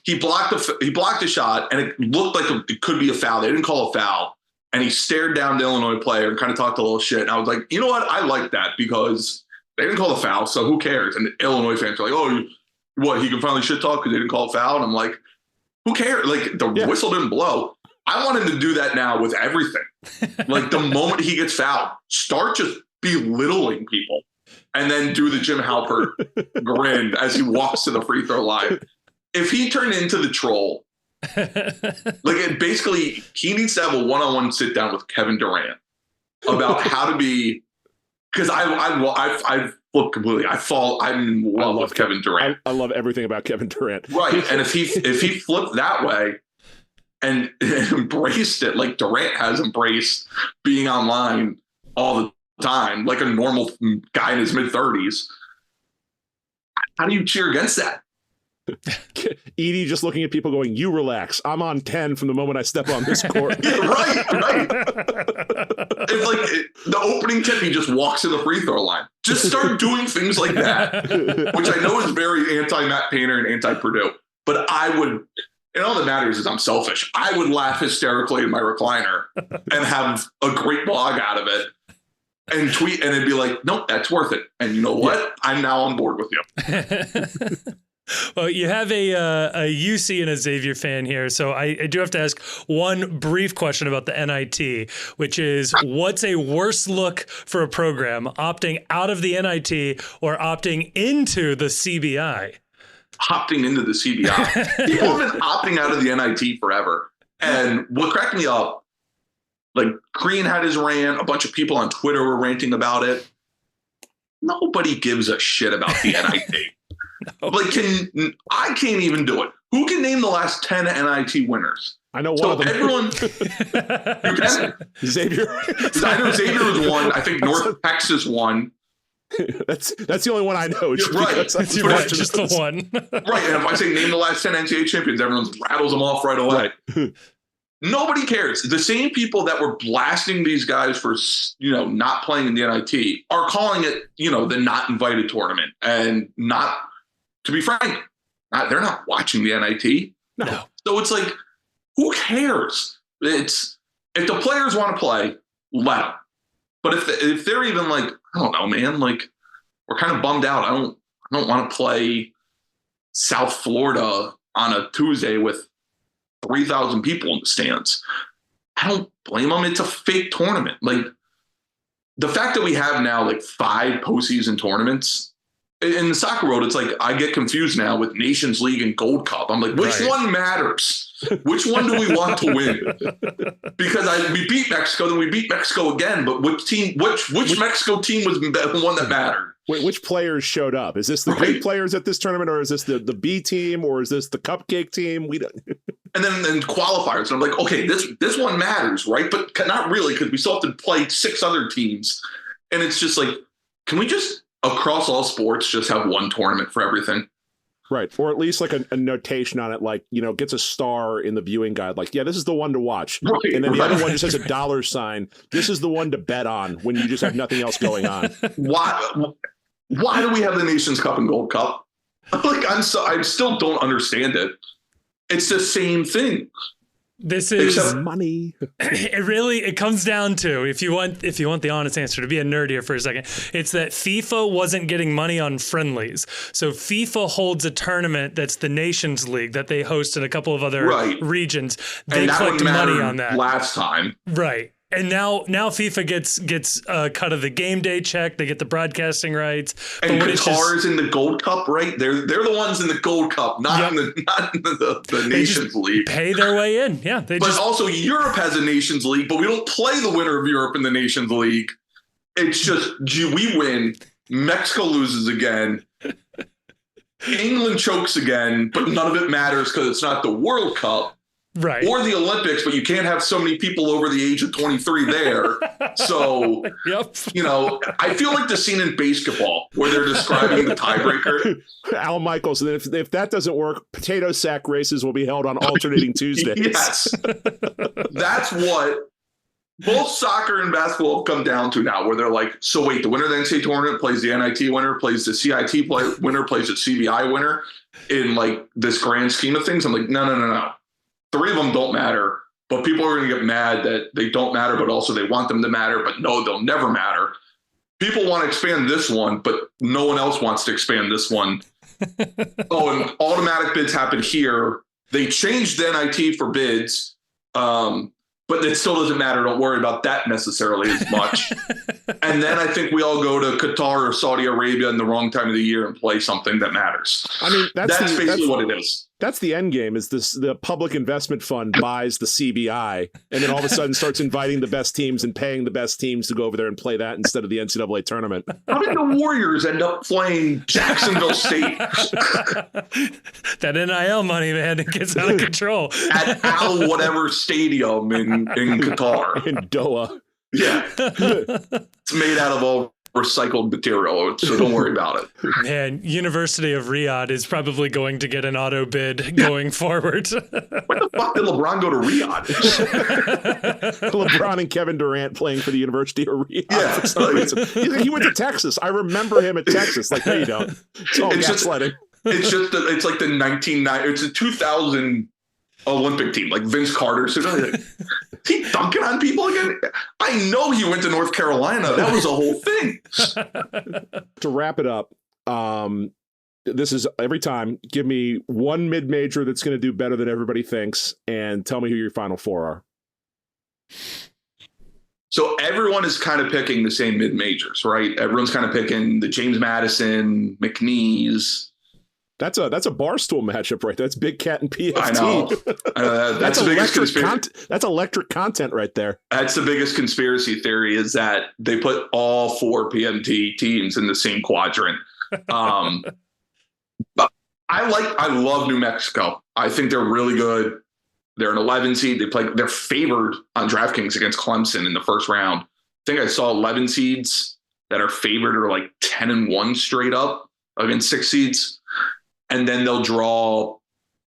Speaker 4: he blocked a shot and it looked like it could be a foul. They didn't call a foul. And he stared down the Illinois player and kind of talked a little shit. And I was like, you know what? I like that because They didn't call the foul, so who cares? And the Illinois fans are like, oh, what, he can finally shit talk because they didn't call a foul? And I'm like, who cares? Like, the whistle didn't blow. I want him to do that now with everything. Like, the moment he gets fouled, start just belittling people and then do the Jim Halpert grin as he walks to the free throw line. If he turned into the troll, like, basically, he needs to have a one-on-one sit down with Kevin Durant about how to be, because I flipped completely. I'm in love with Kevin Durant.
Speaker 3: I love everything about Kevin Durant.
Speaker 4: Right. And if he flipped that way and embraced it like Durant has embraced being online all the time, like a normal guy in his mid-30s, how do you cheer against that?
Speaker 3: Edie just looking at people going, you relax. I'm on 10 from the moment I step on this court.
Speaker 4: Yeah, right. It's like the opening tip, he just walks to the free throw line. Just start doing things like that, which I know is very anti-Matt Painter and anti-Purdue. But I would, and all that matters is I'm selfish. I would laugh hysterically in my recliner and have a great blog out of it and tweet, and it'd be like, nope, that's worth it. And you know what? Yeah. I'm now on board with you.
Speaker 1: Well, you have a UC and a Xavier fan here, so I do have to ask one brief question about the NIT, which is, what's a worse look for a program, opting out of the NIT or opting into the CBI?
Speaker 4: Opting into the CBI. People have been opting out of the NIT forever. And what cracked me up, like, Green had his rant, a bunch of people on Twitter were ranting about it. Nobody gives a shit about the NIT. No. Like, I can't even do it. Who can name the last 10 NIT winners?
Speaker 3: I know one of them.
Speaker 4: Everyone, you can.
Speaker 3: Xavier.
Speaker 4: I know Xavier was one. I think North Texas won.
Speaker 3: That's the only one I know.
Speaker 4: Right.
Speaker 1: That's right. Just the one.
Speaker 4: Right. And if I say name the last 10 NCAA champions, everyone rattles them off right away. Right. Nobody cares. The same people that were blasting these guys for, not playing in the NIT are calling it, the not invited tournament, and not, to be frank, they're not watching the NIT.
Speaker 3: No.
Speaker 4: So it's like, who cares? It's, if the players want to play, let them. But if they're even like, I don't know, man, like, we're kind of bummed out. I don't want to play South Florida on a Tuesday with 3,000 people in the stands. I don't blame them. It's a fake tournament. Like, the fact that we have now like 5 postseason tournaments in the soccer world, it's like, I get confused now with Nations League and Gold Cup. I'm like, which one matters? Which one do we want to win? Because we beat Mexico, then we beat Mexico again. But which Mexico team was the one that mattered?
Speaker 3: Wait, which players showed up? Is this the big players at this tournament, or is this the B team, or is this the cupcake team? We don't.
Speaker 4: And then qualifiers. And I'm like, okay, this one matters, right? But not really, because we still have to play 6 other teams. And it's just like, can we just, across all sports, just have one tournament for everything?
Speaker 3: Right. Or at least like a notation on it, like, gets a star in the viewing guide. Like, yeah, this is the one to watch.
Speaker 4: Right,
Speaker 3: and then the other one just has a $sign. This is the one to bet on when you just have nothing else going on.
Speaker 4: Why do we have the Nations Cup and Gold Cup? Like, I still don't understand it. It's the same thing.
Speaker 1: This is
Speaker 4: except
Speaker 3: money.
Speaker 1: It comes down to, if you want the honest answer, to be a nerd here for a second, it's that FIFA wasn't getting money on friendlies. So FIFA holds a tournament that's the Nations League that they host in a couple of other regions. They collect money on that
Speaker 4: last time.
Speaker 1: Right. And now FIFA gets a cut of the game day check. They get the broadcasting rights.
Speaker 4: And Qatar's in the Gold Cup, right? They're the ones in the Gold Cup, not in the Nations League.
Speaker 1: Pay their way in, yeah.
Speaker 4: Also Europe has a Nations League, but we don't play the winner of Europe in the Nations League. It's just, we win, Mexico loses again, England chokes again, but none of it matters because it's not the World Cup.
Speaker 1: Right.
Speaker 4: Or the Olympics, but you can't have so many people over the age of 23 there. So, I feel like the scene in basketball where they're describing the tiebreaker.
Speaker 3: Al Michaels, and if that doesn't work, potato sack races will be held on alternating Tuesdays.
Speaker 4: Yes. That's what both soccer and basketball have come down to now, where they're like, so wait, the winner of the NCAA tournament plays the NIT winner, plays the CIT winner, plays the CBI winner in like this grand scheme of things. I'm like, no. 3 of them don't matter, but people are going to get mad that they don't matter, but also they want them to matter, but no, they'll never matter. people want to expand this one, but no one else wants to expand this one. Oh, and automatic bids happen here. They changed the NIT for bids, but it still doesn't matter. Don't worry about that necessarily as much. And then I think we all go to Qatar or Saudi Arabia in the wrong time of the year and play something that matters.
Speaker 3: I mean, that's
Speaker 4: basically what it is.
Speaker 3: That's the end game. Is this the public investment fund buys the CBI and then all of a sudden starts inviting the best teams and paying the best teams to go over there and play that instead of the NCAA tournament?
Speaker 4: How did the Warriors end up playing Jacksonville State?
Speaker 1: That NIL money, man, it gets out of control.
Speaker 4: At Al whatever stadium in Qatar.
Speaker 3: In Doha.
Speaker 4: Yeah. It's made out of all recycled material, so don't worry about it.
Speaker 1: Man, University of Riyadh is probably going to get an auto bid going forward.
Speaker 4: When the fuck did LeBron go to Riyadh?
Speaker 3: LeBron and Kevin Durant playing for the University of Riyadh.
Speaker 4: Yeah.
Speaker 3: For some reason. He went to Texas. I remember him at Texas. Like, no, you don't. It's all gaslighting.
Speaker 4: It's like the 1990. It's a 2000 Olympic team, like Vince Carter. So like, is he dunking on people again? I know he went to North Carolina. That was a whole thing.
Speaker 3: To wrap it up, this is every time. Give me one mid-major that's going to do better than everybody thinks, and tell me who your final four are.
Speaker 4: So everyone is kind of picking the same mid-majors, right? Everyone's kind of picking the James Madison, McNeese.
Speaker 3: That's a Barstool matchup, right? That's Big Cat and PFT.
Speaker 4: I know. That's the biggest conspiracy.
Speaker 3: That's electric content right there.
Speaker 4: That's the biggest conspiracy theory, is that they put all 4 PMT teams in the same quadrant. But I love New Mexico. I think they're really good. They're an 11 seed. They're favored on DraftKings against Clemson in the first round. I think I saw 11 seeds that are favored are like 10-1 straight up against 6 seeds. And then they'll draw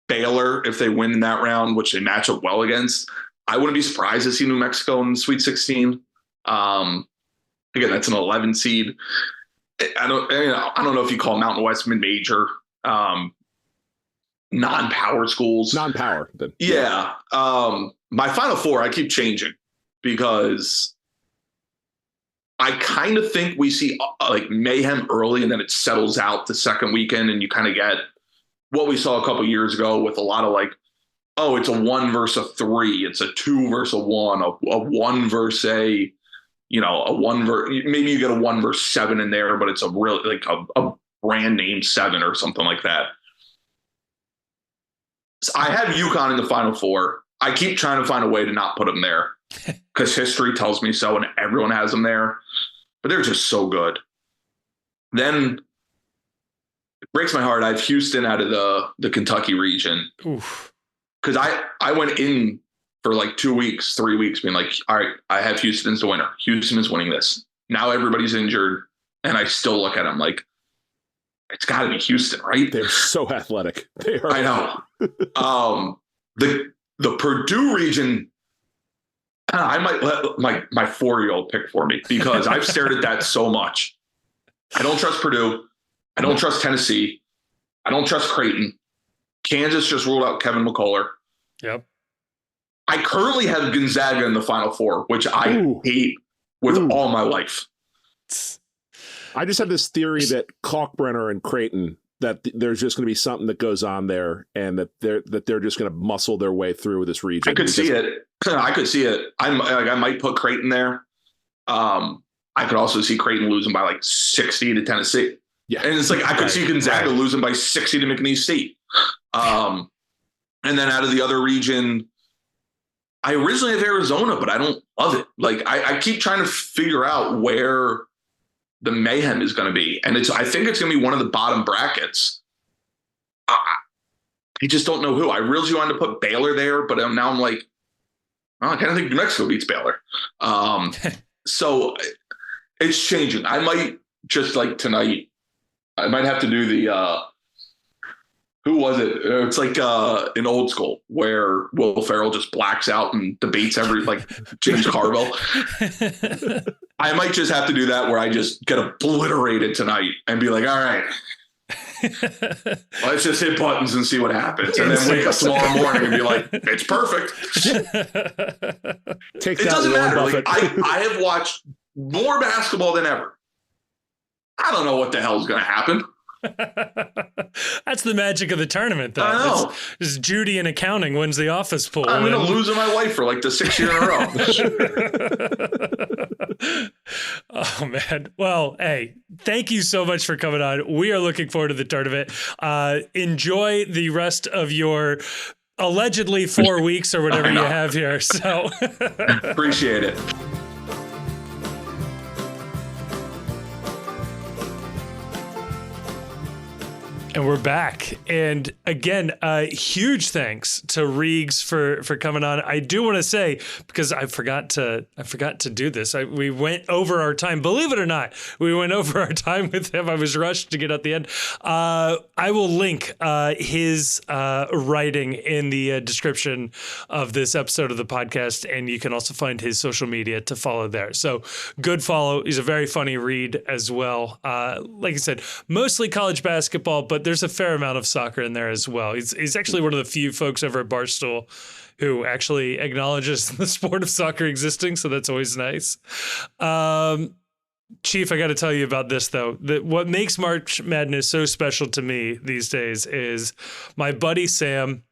Speaker 4: Baylor if they win in that round, which they match up well against. I wouldn't be surprised to see New Mexico in the Sweet 16. Again, that's an 11 seed. I don't know if you call Mountain West mid-major, non-power schools.
Speaker 3: Non-power. Then.
Speaker 4: Yeah. My final four, I keep changing because I kind of think we see like mayhem early and then it settles out the second weekend and you kind of get what we saw a couple years ago with a lot of like, oh, it's a 1 versus a 3. It's a 2 versus a 1, a 1 versus a 1 versus, maybe you get a 1 versus 7 in there, but it's a real, like a brand name 7 or something like that. So I have UConn in the final four. I keep trying to find a way to not put them there because history tells me so and everyone has them there, but they're just so good. Then it breaks my heart. I have Houston out of the Kentucky region. Because I went in for like 2 weeks, 3 weeks being like, all right, I have Houston as the winner. Houston is winning this. Now everybody's injured. And I still look at them like, it's got to be Houston, right?
Speaker 3: They're so athletic. They are.
Speaker 4: I know. The Purdue region, I might let my 4-year-old pick for me because I've stared at that so much. I don't trust Purdue. I don't trust Tennessee. I don't trust Creighton. Kansas just ruled out Kevin McCullough.
Speaker 1: Yep.
Speaker 4: I currently have Gonzaga in the Final Four, which I hate with all my life.
Speaker 3: I just have this theory that Kalkbrenner and Creighton, that there's just going to be something that goes on there, and that they're just going to muscle their way through this region.
Speaker 4: I could see it. I might put Creighton there. I could also see Creighton losing by like 60 to Tennessee. Yeah, and it's like I could see Gonzaga losing by 60 to McNeese State. And then out of the other region, I originally have Arizona, but I don't love it. Like I keep trying to figure out where the mayhem is going to be. And I think it's going to be one of the bottom brackets. I just don't know who. I really wanted to put Baylor there, but now I'm like, I kind of think New Mexico beats Baylor. So it's changing. I might just like tonight, I might have to do the, who was it? It's like in Old School where Will Ferrell just blacks out and debates like James Carville. I might just have to do that where I just get obliterated tonight and be like, all right, let's just hit buttons and see what happens. And then wake up tomorrow morning and be like, it's perfect.
Speaker 3: It
Speaker 4: doesn't matter. Like, I have watched more basketball than ever. I don't know what the hell's going to happen.
Speaker 1: That's the magic of the tournament, though.
Speaker 4: I know.
Speaker 1: It's Judy in accounting wins the office pool.
Speaker 4: I'm going to lose my wife for like the 6th year in a row.
Speaker 1: Oh, man. Well, hey, thank you so much for coming on. We are looking forward to the tournament. Enjoy the rest of your allegedly 4 weeks or whatever you have here. So
Speaker 4: appreciate it.
Speaker 1: And we're back. And again, huge thanks to Reags for coming on. I do want to say, because I forgot to do this. We went over our time. Believe it or not, we went over our time with him. I was rushed to get at the end. I will link his writing in the description of this episode of the podcast, and you can also find his social media to follow there. So good follow. He's a very funny read as well. Like I said, mostly college basketball, but there's a fair amount of soccer in there as well. He's actually one of the few folks over at Barstool who actually acknowledges the sport of soccer existing, so that's always nice. Chief, I got to tell you about this, though. What makes March Madness so special to me these days is my buddy Sam.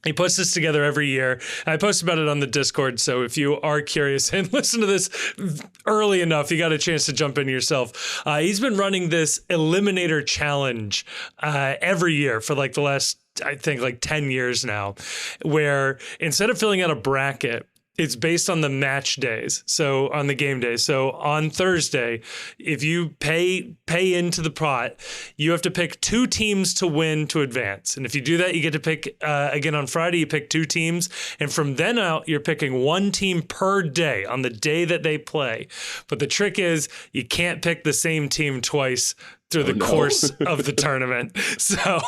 Speaker 1: He puts this together every year. I post about it on the Discord, so if you are curious and listen to this early enough, you got a chance to jump in yourself. He's been running this Eliminator Challenge every year for like the last, I think, like 10 years now, where instead of filling out a bracket, it's based on the match days. So on the game day. So on Thursday, if you pay into the pot, you have to pick 2 teams to win to advance. And if you do that, you get to pick, again, on Friday, you pick 2 teams. And from then out, you're picking 1 team per day on the day that they play. But the trick is you can't pick the same team twice through the course of the tournament. So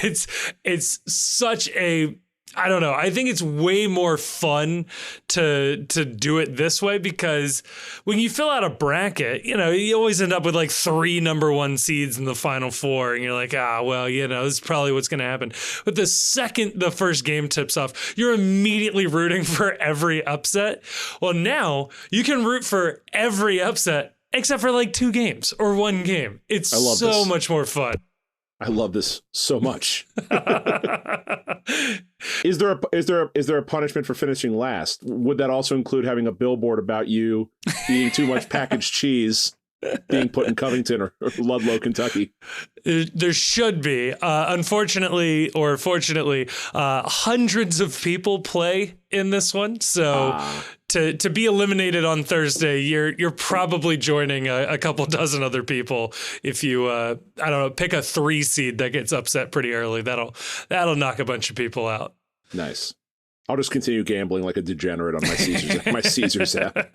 Speaker 1: it's such a, I don't know. I think it's way more fun to do it this way, because when you fill out a bracket, you always end up with like 3 number 1 seeds in the final 4. And you're like, well, this is probably what's going to happen. But the second the first game tips off, you're immediately rooting for every upset. Well, now you can root for every upset except for like 2 games or 1 game. It's so much more fun.
Speaker 3: I love this so much. Is there a punishment for finishing last? Would that also include having a billboard about you eating too much packaged cheese being put in Covington or Ludlow, Kentucky?
Speaker 1: There should be. Unfortunately, or fortunately, hundreds of people play in this one. So to be eliminated on Thursday, you're probably joining a couple dozen other people. If you, I don't know, pick a 3 seed that gets upset pretty early, that'll knock a bunch of people out.
Speaker 3: Nice. I'll just continue gambling like a degenerate on my Caesars app.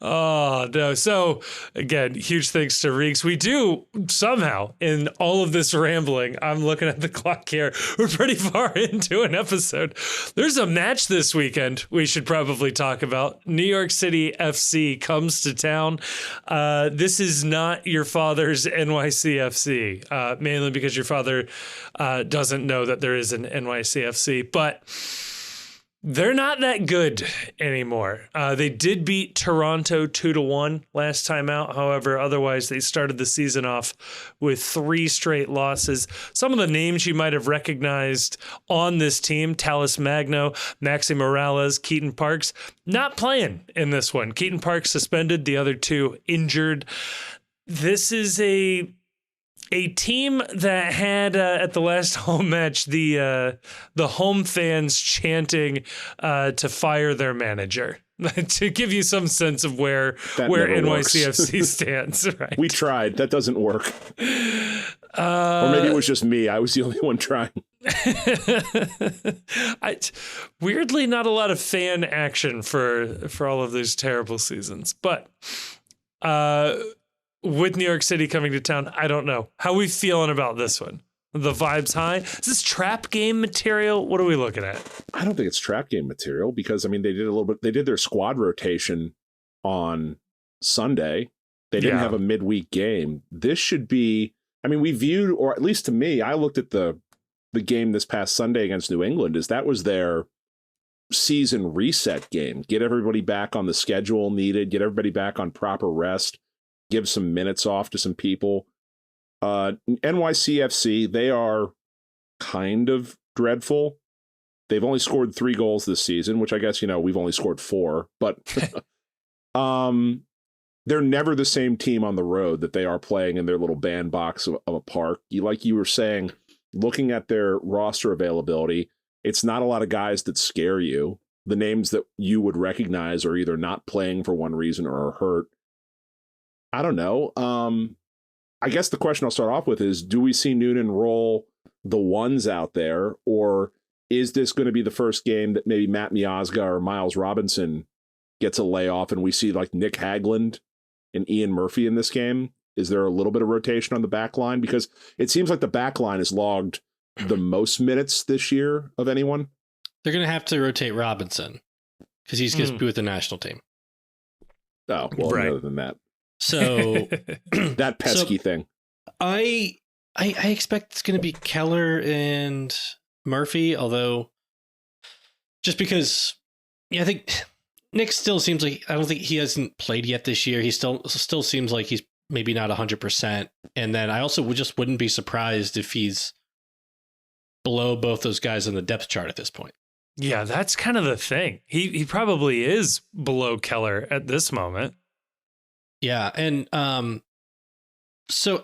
Speaker 1: Oh, no. So, again, huge thanks to Reags. We do somehow, in all of this rambling, I'm looking at the clock here, we're pretty far into an episode. There's a match this weekend we should probably talk about. New York City FC comes to town. This is not your father's NYCFC, mainly because your father doesn't know that there is an NYCFC, but they're not that good anymore. They did beat Toronto 2-1 last time out. However, otherwise, they started the season off with 3 straight losses. Some of the names you might have recognized on this team: Tallis Magno, Maxi Morales, Keaton Parks, not playing in this one. Keaton Parks suspended, the other 2 injured. This is a team that had at the last home match the home fans chanting to fire their manager, to give you some sense of where NYCFC stands. Right?
Speaker 3: We tried. That doesn't work. Or maybe it was just me. I was the only one trying.
Speaker 1: Weirdly, not a lot of fan action for all of those terrible seasons, but with New York City coming to town, I don't know. How are we feeling about this one? The vibe's high. Is this trap game material? What are we looking at?
Speaker 3: I don't think it's trap game material, because, they did a little bit. They did their squad rotation on Sunday. They didn't have a midweek game. This should be, we viewed, or at least to me, I looked at the game this past Sunday against New England as that was their season reset game. Get everybody back on the schedule needed, get everybody back on proper rest, give some minutes off to some people. NYCFC, they are kind of dreadful. They've only scored 3 goals this season, which I guess, we've only scored 4, but they're never the same team on the road that they are playing in their little bandbox of a park. Like you were saying, looking at their roster availability, it's not a lot of guys that scare you. The names that you would recognize are either not playing for one reason or are hurt. I don't know. I guess the question I'll start off with is, do we see Noonan roll the ones out there, or is this going to be the first game that maybe Matt Miazga or Miles Robinson gets a layoff and we see like Nick Hagland and Ian Murphy in this game? Is there a little bit of rotation on the back line? Because it seems like the back line has logged the most minutes this year of anyone.
Speaker 2: They're going to have to rotate Robinson because he's going to be with the national team.
Speaker 3: Oh, well,
Speaker 1: right.
Speaker 3: Other than that.
Speaker 2: So
Speaker 3: that pesky thing.
Speaker 2: I expect it's going to be Keller and Murphy, although just because I think Nick still seems like, I don't think he hasn't played yet this year. He still seems like he's maybe not 100%. And then I also wouldn't be surprised if he's below both those guys on the depth chart at this point.
Speaker 1: Yeah, that's kind of the thing. He probably is below Keller at this moment.
Speaker 2: Yeah, and so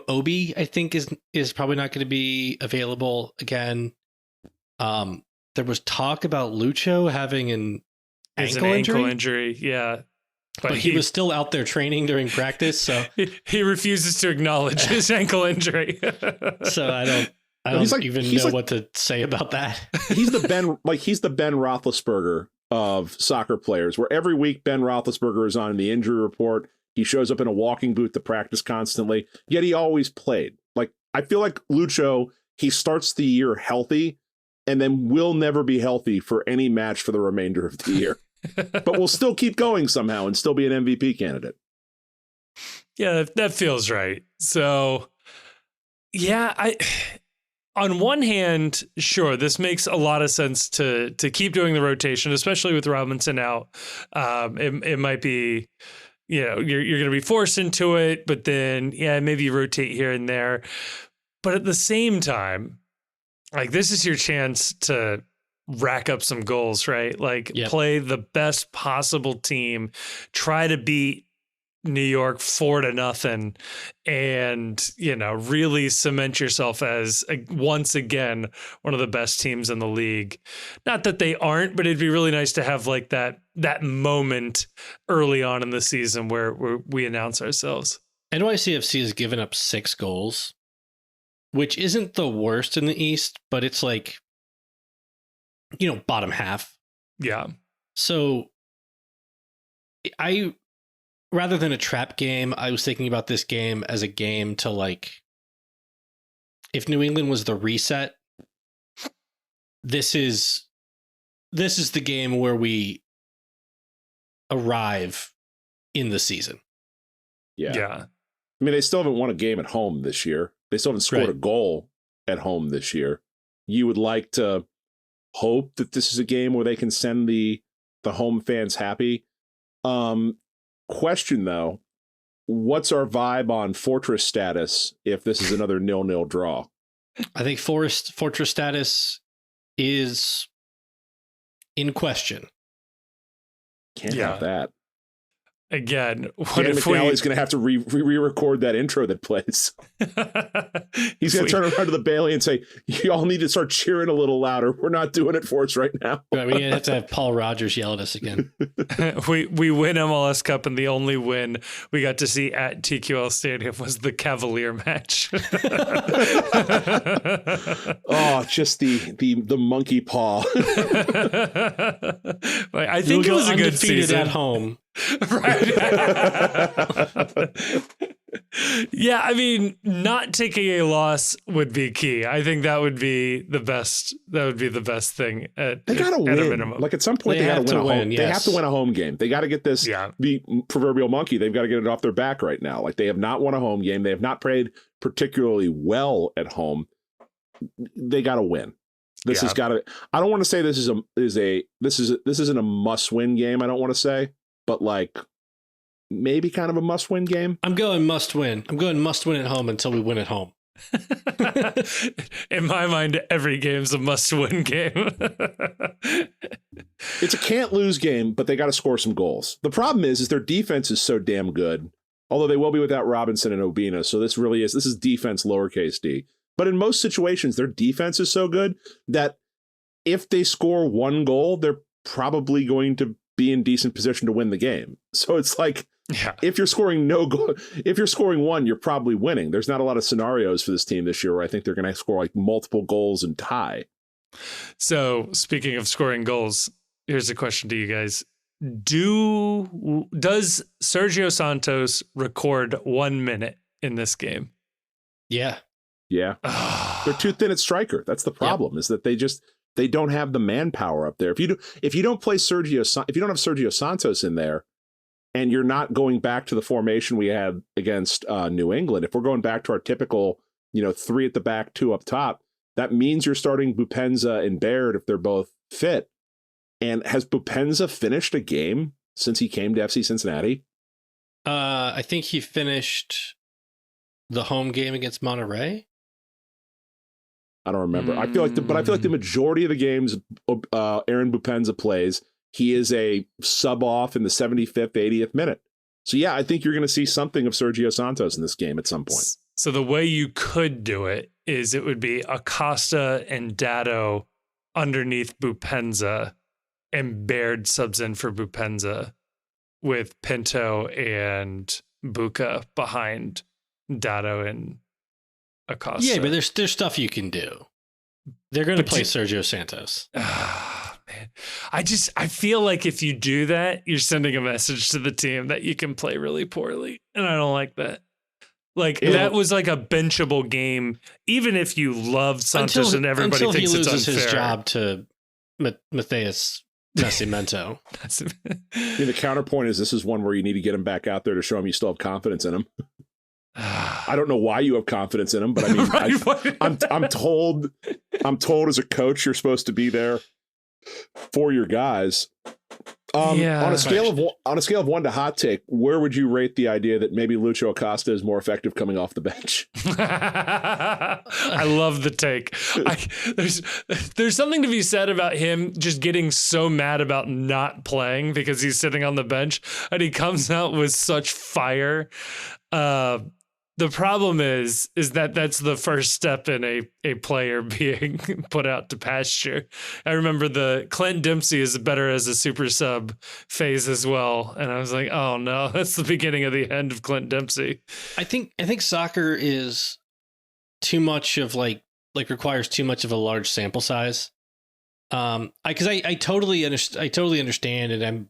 Speaker 2: Obi, I think is probably not going to be available again. There was talk about Lucho having an ankle
Speaker 1: injury. Yeah.
Speaker 2: But he was still out there training during practice, so
Speaker 1: he refuses to acknowledge his ankle injury.
Speaker 2: So I don't even know what to say about that.
Speaker 3: He's the Ben Roethlisberger of soccer players, where every week Ben Roethlisberger is on the injury report. He shows up in a walking boot to practice constantly, yet he always played. Like, I feel like Lucho, he starts the year healthy and then will never be healthy for any match for the remainder of the year. But we'll still keep going somehow and still be an MVP candidate.
Speaker 1: Yeah, that feels right. So, yeah, on one hand, sure, this makes a lot of sense to keep doing the rotation, especially with Robinson out. It might be, you're going to be forced into it, but then, maybe you rotate here and there. But at the same time, like, this is your chance to rack up some goals, right? Like, play the best possible team, try to beat New York 4-0, and really cement yourself as once again one of the best teams in the league. Not that they aren't, but it'd be really nice to have like that moment early on in the season where we announce ourselves.
Speaker 2: NYCFC has given up 6 goals, which isn't the worst in the East, but it's like, bottom half.
Speaker 1: Yeah.
Speaker 2: So rather than a trap game, I was thinking about this game as a game to, like, if New England was the reset, this is the game where we arrive in the season.
Speaker 3: Yeah. I mean, they still haven't won a game at home this year. They still haven't scored a goal at home this year. You would like to hope that this is a game where they can send the home fans happy. Question though, what's our vibe on fortress status if this is another 0-0 draw?
Speaker 2: I think fortress status is in question.
Speaker 3: Can't have that.
Speaker 1: Again,
Speaker 3: what if McNally's going to have to re-record that intro that plays? He's going to turn around to the Bailey and say, y'all need to start cheering a little louder. We're not doing it for us right now.
Speaker 2: Right, we're going to have to have Paul Rogers yell at us again.
Speaker 1: We win MLS Cup, and the only win we got to see at TQL Stadium was the Cavalier match.
Speaker 3: Oh, just the monkey paw.
Speaker 1: I think it was a good season
Speaker 2: at home.
Speaker 1: Right. Yeah, I mean, not taking a loss would be key. I think that would be the best. That would be the best thing. They
Speaker 3: gotta win. A minimum. Like, at some point, they gotta win. They have to win a home game. They got to get this. The proverbial monkey. They've got to get it off their back right now. Like, they have not won a home game. They have not played particularly well at home. They got to win. This has got to. I don't want to say this isn't a must win game. I don't want to say. But, like, maybe kind of a must-win game.
Speaker 2: I'm going must win. I'm going must win at home until we win at home.
Speaker 1: In my mind, every game's a must-win game.
Speaker 3: It's a can't-lose game, but they got to score some goals. The problem is their defense is so damn good, although they will be without Robinson and Obina, so this is defense lowercase d. But in most situations, their defense is so good that if they score one goal, they're probably going to be in decent position to win the game. So it's like, if you're scoring no goal, if you're scoring one, you're probably winning. There's not a lot of scenarios for this team this year where I think they're going to score like multiple goals and tie.
Speaker 1: So speaking of scoring goals, here's a question to you guys. Does Sergio Santos record 1 minute in this game?
Speaker 2: Yeah.
Speaker 3: Yeah. They're too thin at striker. That's the problem, is that they don't have the manpower up there. If you don't have Sergio Santos in there, and you're not going back to the formation we had against New England, if we're going back to our typical, 3 at the back, 2 up top, that means you're starting Bupenza and Baird if they're both fit. And has Bupenza finished a game since he came to FC Cincinnati?
Speaker 2: I think he finished the home game against Monterrey.
Speaker 3: I don't remember. I feel like the majority of the games Aaron Bupenza plays, he is a sub off in the 75th, 80th minute. So yeah, I think you're going to see something of Sergio Santos in this game at some point.
Speaker 1: So the way you could do it is it would be Acosta and Dado underneath Bupenza, and Baird subs in for Bupenza with Pinto and Buka behind Dado and Acosta.
Speaker 2: Yeah, but there's stuff you can do. They're going to play Sergio Santos.
Speaker 1: Man. I feel like if you do that, you're sending a message to the team that you can play really poorly. And I don't like that. That was like a benchable game, even if you love Santos and everybody thinks it's unfair.
Speaker 2: Until he loses his job to Matheus Nascimento.
Speaker 3: The counterpoint is this is one where you need to get him back out there to show him you still have confidence in him. I don't know why you have confidence in him, but I mean, I'm told as a coach you're supposed to be there for your guys. On a scale of 1 to hot take, where would you rate the idea that maybe Lucho Acosta is more effective coming off the bench?
Speaker 1: I love the take. There's something to be said about him just getting so mad about not playing because he's sitting on the bench and he comes out with such fire. The problem is that that's the first step in a player being put out to pasture. I remember the Clint Dempsey is better as a super sub phase as well. And I was like, oh no, that's the beginning of the end of Clint Dempsey.
Speaker 2: I think soccer is too much of requires too much of a large sample size. Because I totally understand, and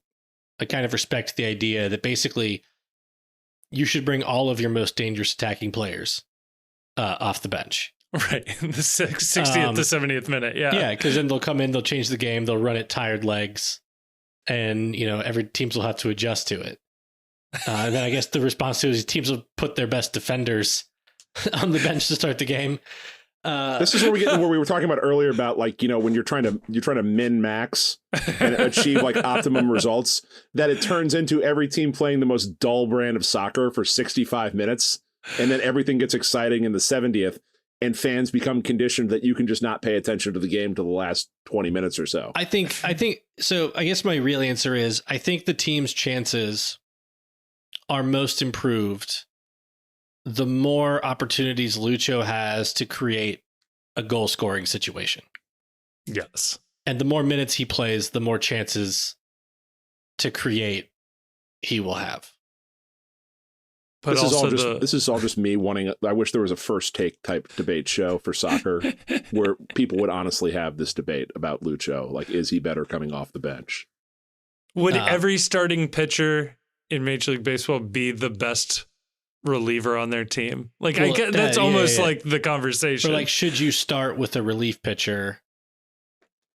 Speaker 2: I kind of respect the idea that basically you should bring all of your most dangerous attacking players off the bench.
Speaker 1: Right. The 60th to 70th minute. Yeah.
Speaker 2: Yeah. Because then they'll come in, they'll change the game, they'll run it tired legs, and, every teams will have to adjust to it. And then I guess the response to it is teams will put their best defenders on the bench to start the game.
Speaker 3: This is where we get where we were talking about earlier about when you're trying to min max and achieve optimum results, that it turns into every team playing the most dull brand of soccer for 65 minutes, and then everything gets exciting in the 70th, and fans become conditioned that you can just not pay attention to the game to the last 20 minutes or so.
Speaker 2: I think so. I guess my real answer is I think the team's chances are most improved the more opportunities Lucho has to create a goal scoring situation.
Speaker 1: Yes.
Speaker 2: And the more minutes he plays, the more chances to create he will have.
Speaker 1: But
Speaker 3: this is all just me wanting. I wish there was a first take type debate show for soccer where people would honestly have this debate about Lucho. Is he better coming off the bench?
Speaker 1: Would every starting pitcher in Major League Baseball be the best reliever on their team? That's almost like the conversation.
Speaker 2: Or should you start with a relief pitcher?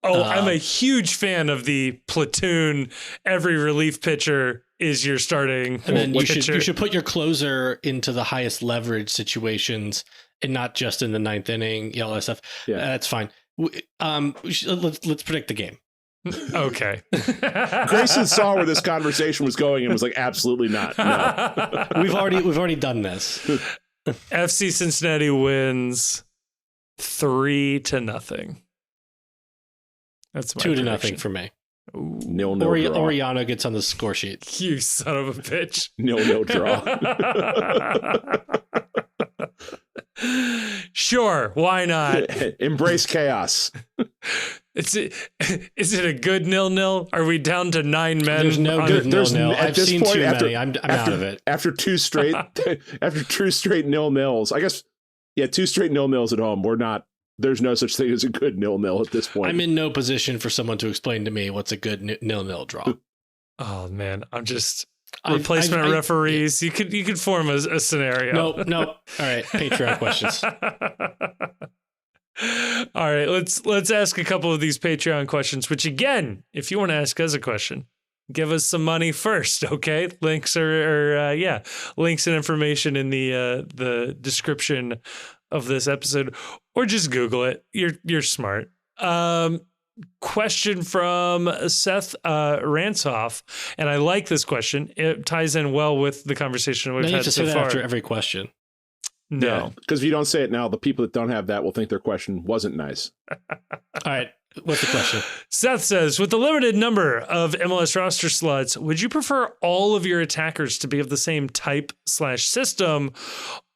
Speaker 1: Oh, I'm a huge fan of the platoon. Every relief pitcher is your starting
Speaker 2: and then
Speaker 1: pitcher.
Speaker 2: You should put your closer into the highest leverage situations and not just in the ninth inning, all that stuff. Yeah. That's fine. Let's predict the game.
Speaker 1: Okay.
Speaker 3: Grayson saw where this conversation was going and was like, absolutely not. No.
Speaker 2: We've already done this.
Speaker 1: FC Cincinnati wins 3-0. That's my
Speaker 2: 2-0 for me.
Speaker 1: Ooh.
Speaker 3: 0-0 draw.
Speaker 2: Oriano gets on the score sheet.
Speaker 1: You son of a bitch.
Speaker 3: 0-0 draw.
Speaker 1: Sure, why not?
Speaker 3: Embrace chaos.
Speaker 1: Is it a good 0-0? Are we down to 9 men?
Speaker 2: There's no good
Speaker 3: there's
Speaker 2: 0-0.
Speaker 3: at
Speaker 2: I've
Speaker 3: this
Speaker 2: seen
Speaker 3: point,
Speaker 2: too
Speaker 3: after-
Speaker 2: many. I'm out of it.
Speaker 3: After two straight 0-0s. I guess, yeah, 2 straight 0-0s at home. There's no such thing as a good 0-0 at this point.
Speaker 2: I'm in no position for someone to explain to me what's a good 0-0 draw.
Speaker 1: Oh man, I'm just replacement referees. You could form a scenario.
Speaker 2: Nope. All right, Patreon questions.
Speaker 1: All right, let's ask a couple of these Patreon questions. Which again, if you want to ask us a question, give us some money first, okay? Links links and information in the description of this episode, or just Google it. You're smart. Question from Seth Ransoff, and I like this question. It ties in well with the conversation we've had so far.
Speaker 2: After every question.
Speaker 1: No,
Speaker 3: because if you don't say it now, the people that don't have that will think their question wasn't nice.
Speaker 2: All right, what's the question?
Speaker 1: Seth says, with the limited number of MLS roster slots, would you prefer all of your attackers to be of the same type/system,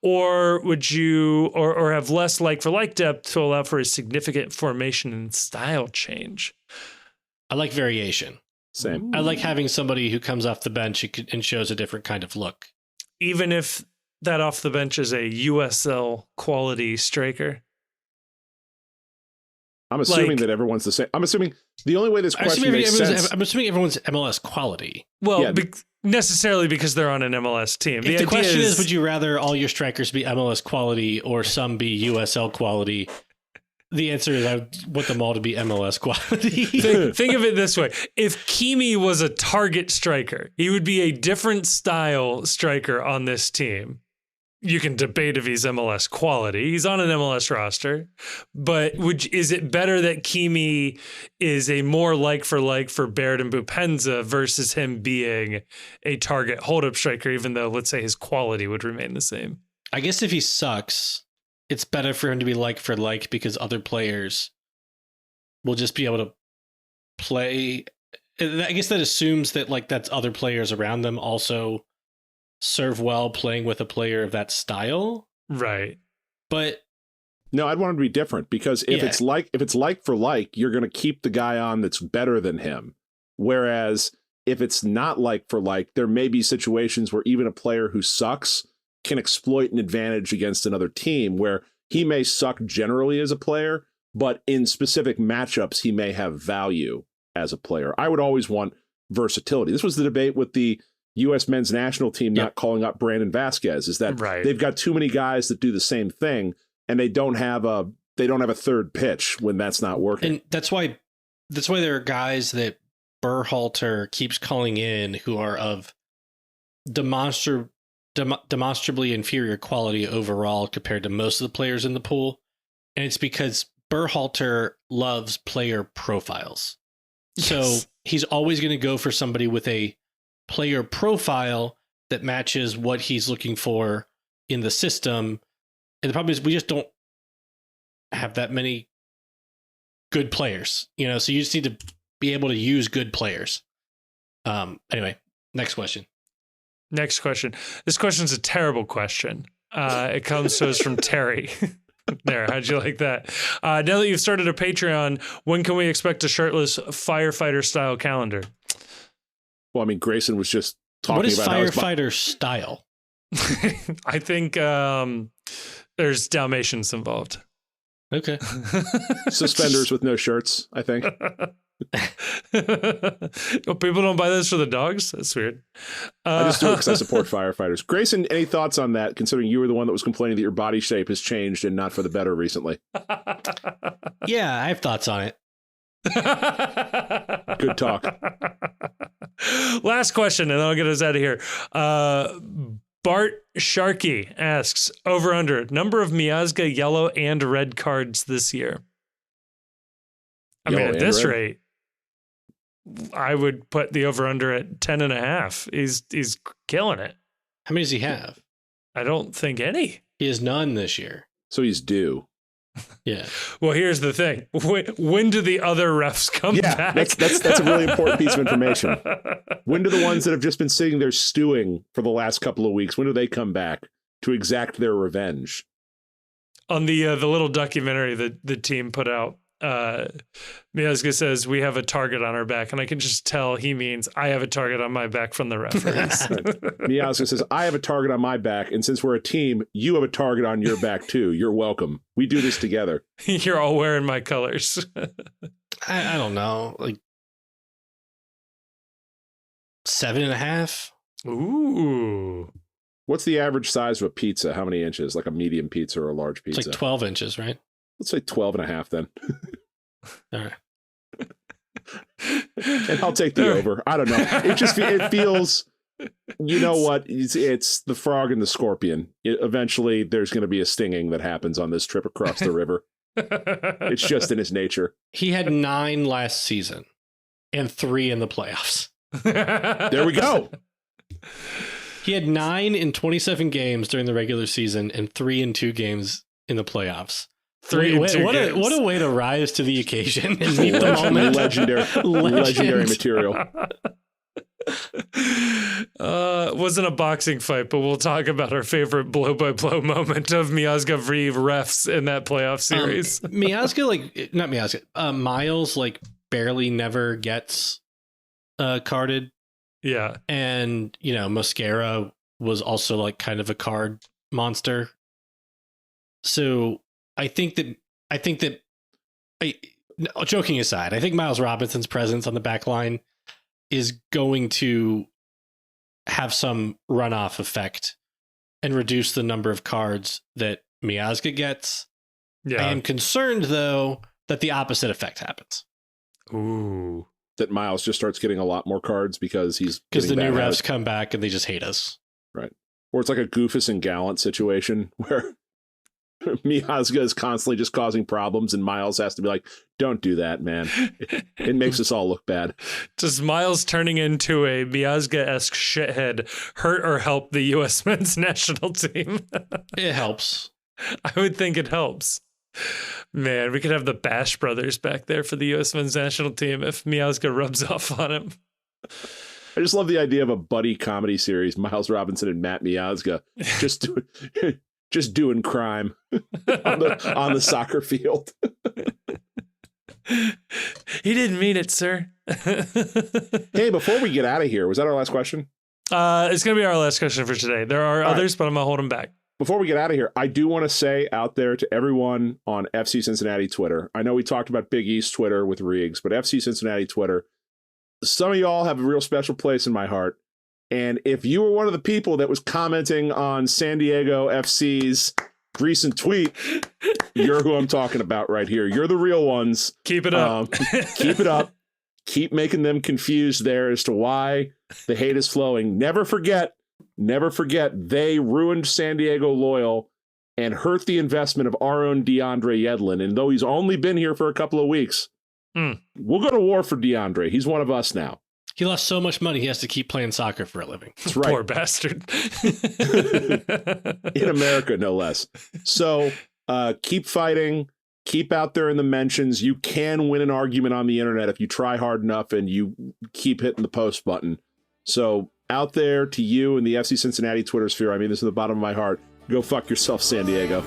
Speaker 1: or would you or have less like for like depth to allow for a significant formation and style change?
Speaker 2: I like variation.
Speaker 3: Same.
Speaker 2: I like having somebody who comes off the bench and shows a different kind of look.
Speaker 1: Even if that off the bench is a USL quality striker.
Speaker 3: I'm assuming that everyone's the same. I'm assuming the only way this question makes sense.
Speaker 2: I'm assuming everyone's MLS quality.
Speaker 1: Well,
Speaker 3: Yeah.
Speaker 1: Necessarily because they're on an MLS team.
Speaker 2: If the question is, would you rather all your strikers be MLS quality or some be USL quality? The answer is I want them all to be MLS quality.
Speaker 1: Think of it this way. If Kimi was a target striker, he would be a different style striker on this team. You can debate if he's MLS quality. He's on an MLS roster. But is it better that Kimi is a more like for Baird and Bupenza versus him being a target hold-up striker, even though, let's say, his quality would remain the same?
Speaker 2: I guess if he sucks, it's better for him to be like for like because other players will just be able to play. I guess that assumes that that's other players around them also serve well playing with a player of that style.
Speaker 1: Right.
Speaker 2: But
Speaker 3: no, I'd want him to be different because if it's like for like, you're going to keep the guy on that's better than him. Whereas if it's not like for like, there may be situations where even a player who sucks can exploit an advantage against another team where he may suck generally as a player, but in specific matchups, he may have value as a player. I would always want versatility. This was the debate with the U.S. men's national team not calling up Brandon Vasquez, is that they've got too many guys that do the same thing and they don't have a third pitch when that's not working.
Speaker 2: And that's why there are guys that Berhalter keeps calling in who are of demonstrably inferior quality overall compared to most of the players in the pool. And it's because Berhalter loves player profiles. Yes. So he's always going to go for somebody with a player profile that matches what he's looking for in the system. And the problem is we just don't have that many good players, so you just need to be able to use good players. Anyway, next question.
Speaker 1: This question's a terrible question. It comes to us from Terry. There, how'd you like that? Now that you've started a Patreon, when can we expect a shirtless firefighter style calendar?
Speaker 3: Well, I mean, Grayson was just talking about
Speaker 2: firefighter style.
Speaker 1: I think there's Dalmatians involved.
Speaker 2: Okay.
Speaker 3: Suspenders with no shirts, I think.
Speaker 1: People don't buy those for the dogs? That's weird.
Speaker 3: I just do it because I support firefighters. Grayson, any thoughts on that, considering you were the one that was complaining that your body shape has changed and not for the better recently?
Speaker 2: Yeah, I have thoughts on it.
Speaker 3: Good talk.
Speaker 1: Last question, and then I'll get us out of here. Bart Sharkey asks, over under, number of Miazga yellow and red cards this year. I mean, at this rate, I would put the over-under at 10.5. He's killing it.
Speaker 2: How many does he have?
Speaker 1: I don't think any.
Speaker 2: He has none this year.
Speaker 3: So he's due.
Speaker 2: Yeah.
Speaker 1: Well, here's the thing. When do the other refs come back?
Speaker 3: That's a really important piece of information. When do the ones that have just been sitting there stewing for the last couple of weeks, when do they come back to exact their revenge?
Speaker 1: On the little documentary that the team put out, Miazga says, we have a target on our back, and I can just tell he means I have a target on my back from the referees.
Speaker 3: Miazga says, I have a target on my back, and since we're a team, you have a target on your back too. You're welcome. We do this together.
Speaker 1: You're all wearing my colors.
Speaker 2: I don't know, like 7.5.
Speaker 1: Ooh.
Speaker 3: What's the average size of a pizza? How many inches? Like a medium pizza or a large pizza?
Speaker 2: It's like 12 inches, right?
Speaker 3: Let's say 12.5 then.
Speaker 2: All right.
Speaker 3: And I'll take the over. I don't know. It feels, you know what? It's the frog and the scorpion. Eventually, there's going to be a stinging that happens on this trip across the river. It's just in his nature.
Speaker 2: He had 9 last season and 3 in the playoffs.
Speaker 3: There we go.
Speaker 2: He had 9 in 27 games during the regular season and 3 in 2 games in the playoffs. What a way to rise to the occasion and meet the moment.
Speaker 3: Legendary material.
Speaker 1: Wasn't a boxing fight, but we'll talk about our favorite blow-by-blow moment of Miazga v. refs in that playoff series.
Speaker 2: Miles barely never gets carded.
Speaker 1: Yeah.
Speaker 2: And, Mosquera was also kind of a card monster. So I think that joking aside, I think Miles Robinson's presence on the back line is going to have some runoff effect and reduce the number of cards that Miazga gets.
Speaker 1: Yeah.
Speaker 2: I am concerned, though, that the opposite effect happens.
Speaker 1: Ooh.
Speaker 3: That Miles just starts getting a lot more cards because the
Speaker 2: new refs come back and they just hate us.
Speaker 3: Right. Or it's like a Goofus and Gallant situation where Miazga is constantly just causing problems and Miles has to be like, don't do that, man. It makes us all look bad.
Speaker 1: Does Miles turning into a Miazga-esque shithead hurt or help the U.S. men's national team?
Speaker 2: It helps.
Speaker 1: I would think it helps. Man, we could have the Bash brothers back there for the U.S. men's national team if Miazga rubs off on him.
Speaker 3: I just love the idea of a buddy comedy series, Miles Robinson and Matt Miazga, just doing crime on the soccer field.
Speaker 1: He didn't mean it, sir.
Speaker 3: Hey, before we get out of here, was that our last question?
Speaker 1: It's going to be our last question for today. There are others, but I'm going to hold them back.
Speaker 3: Before we get out of here, I do want to say out there to everyone on FC Cincinnati Twitter, I know we talked about Big East Twitter with Reags, but FC Cincinnati Twitter, some of y'all have a real special place in my heart. And if you were one of the people that was commenting on San Diego FC's recent tweet, you're who I'm talking about right here. You're the real ones.
Speaker 1: Keep it up.
Speaker 3: Keep it up. Keep making them confused there as to why the hate is flowing. Never forget, they ruined San Diego Loyal and hurt the investment of our own DeAndre Yedlin. And though he's only been here for a couple of weeks, we'll go to war for DeAndre. He's one of us now.
Speaker 2: He lost so much money, he has to keep playing soccer for a living.
Speaker 3: That's right.
Speaker 1: Poor bastard.
Speaker 3: In America, no less. So keep fighting. Keep out there in the mentions. You can win an argument on the internet if you try hard enough and you keep hitting the post button. So out there to you and the FC Cincinnati Twitter sphere, I mean this is the bottom of my heart. Go fuck yourself, San Diego.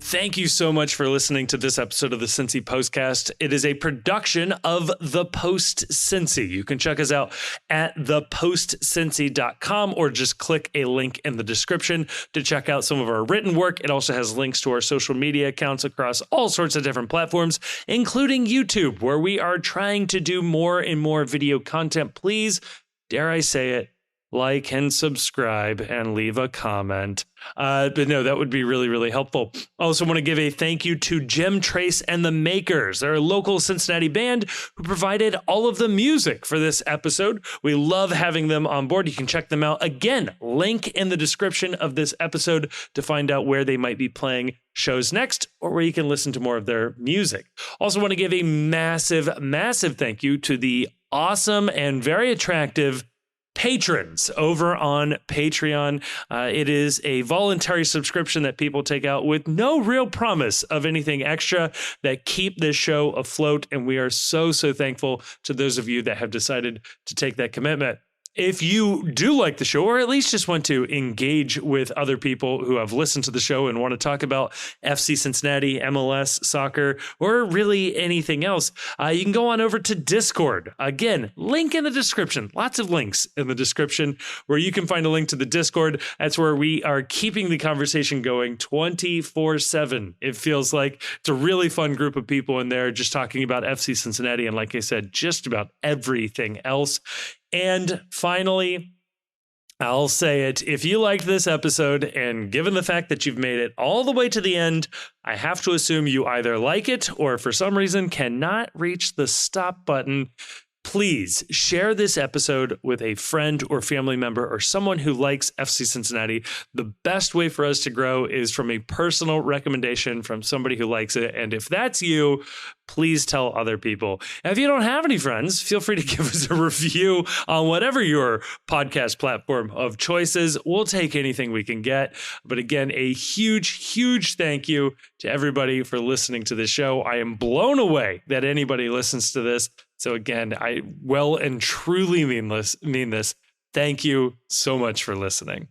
Speaker 1: Thank you so much for listening to this episode of the Cincy Postcast. It is a production of The Post Cincy. You can check us out at thepostcincy.com or just click a link in the description to check out some of our written work. It also has links to our social media accounts across all sorts of different platforms, including YouTube, where we are trying to do more and more video content. Please, dare I say it, like and subscribe and leave a comment. But no, that would be really, really helpful. Also want to give a thank you to Jim Trace and the Makers. They're a local Cincinnati band who provided all of the music for this episode. We love having them on board. You can check them out. Again, link in the description of this episode to find out where they might be playing shows next or where you can listen to more of their music. Also want to give a massive, massive thank you to the awesome and very attractive patrons over on Patreon. It is a voluntary subscription that people take out with no real promise of anything extra that keep this show afloat. And we are so, so thankful to those of you that have decided to take that commitment. If you do like the show, or at least just want to engage with other people who have listened to the show and want to talk about FC Cincinnati, MLS, soccer, or really anything else, you can go on over to Discord. Again, link in the description. Lots of links in the description where you can find a link to the Discord. That's where we are keeping the conversation going 24/7. It feels like it's a really fun group of people in there just talking about FC Cincinnati. And like I said, just about everything else. And finally, I'll say it. If you liked this episode, and given the fact that you've made it all the way to the end, I have to assume you either like it or for some reason cannot reach the stop button. Please share this episode with a friend or family member or someone who likes FC Cincinnati. The best way for us to grow is from a personal recommendation from somebody who likes it. And if that's you, please tell other people. And if you don't have any friends, feel free to give us a review on whatever your podcast platform of choice is. We'll take anything we can get. But again, a huge, huge thank you to everybody for listening to this show. I am blown away that anybody listens to this. So again, I well and truly mean this. Thank you so much for listening.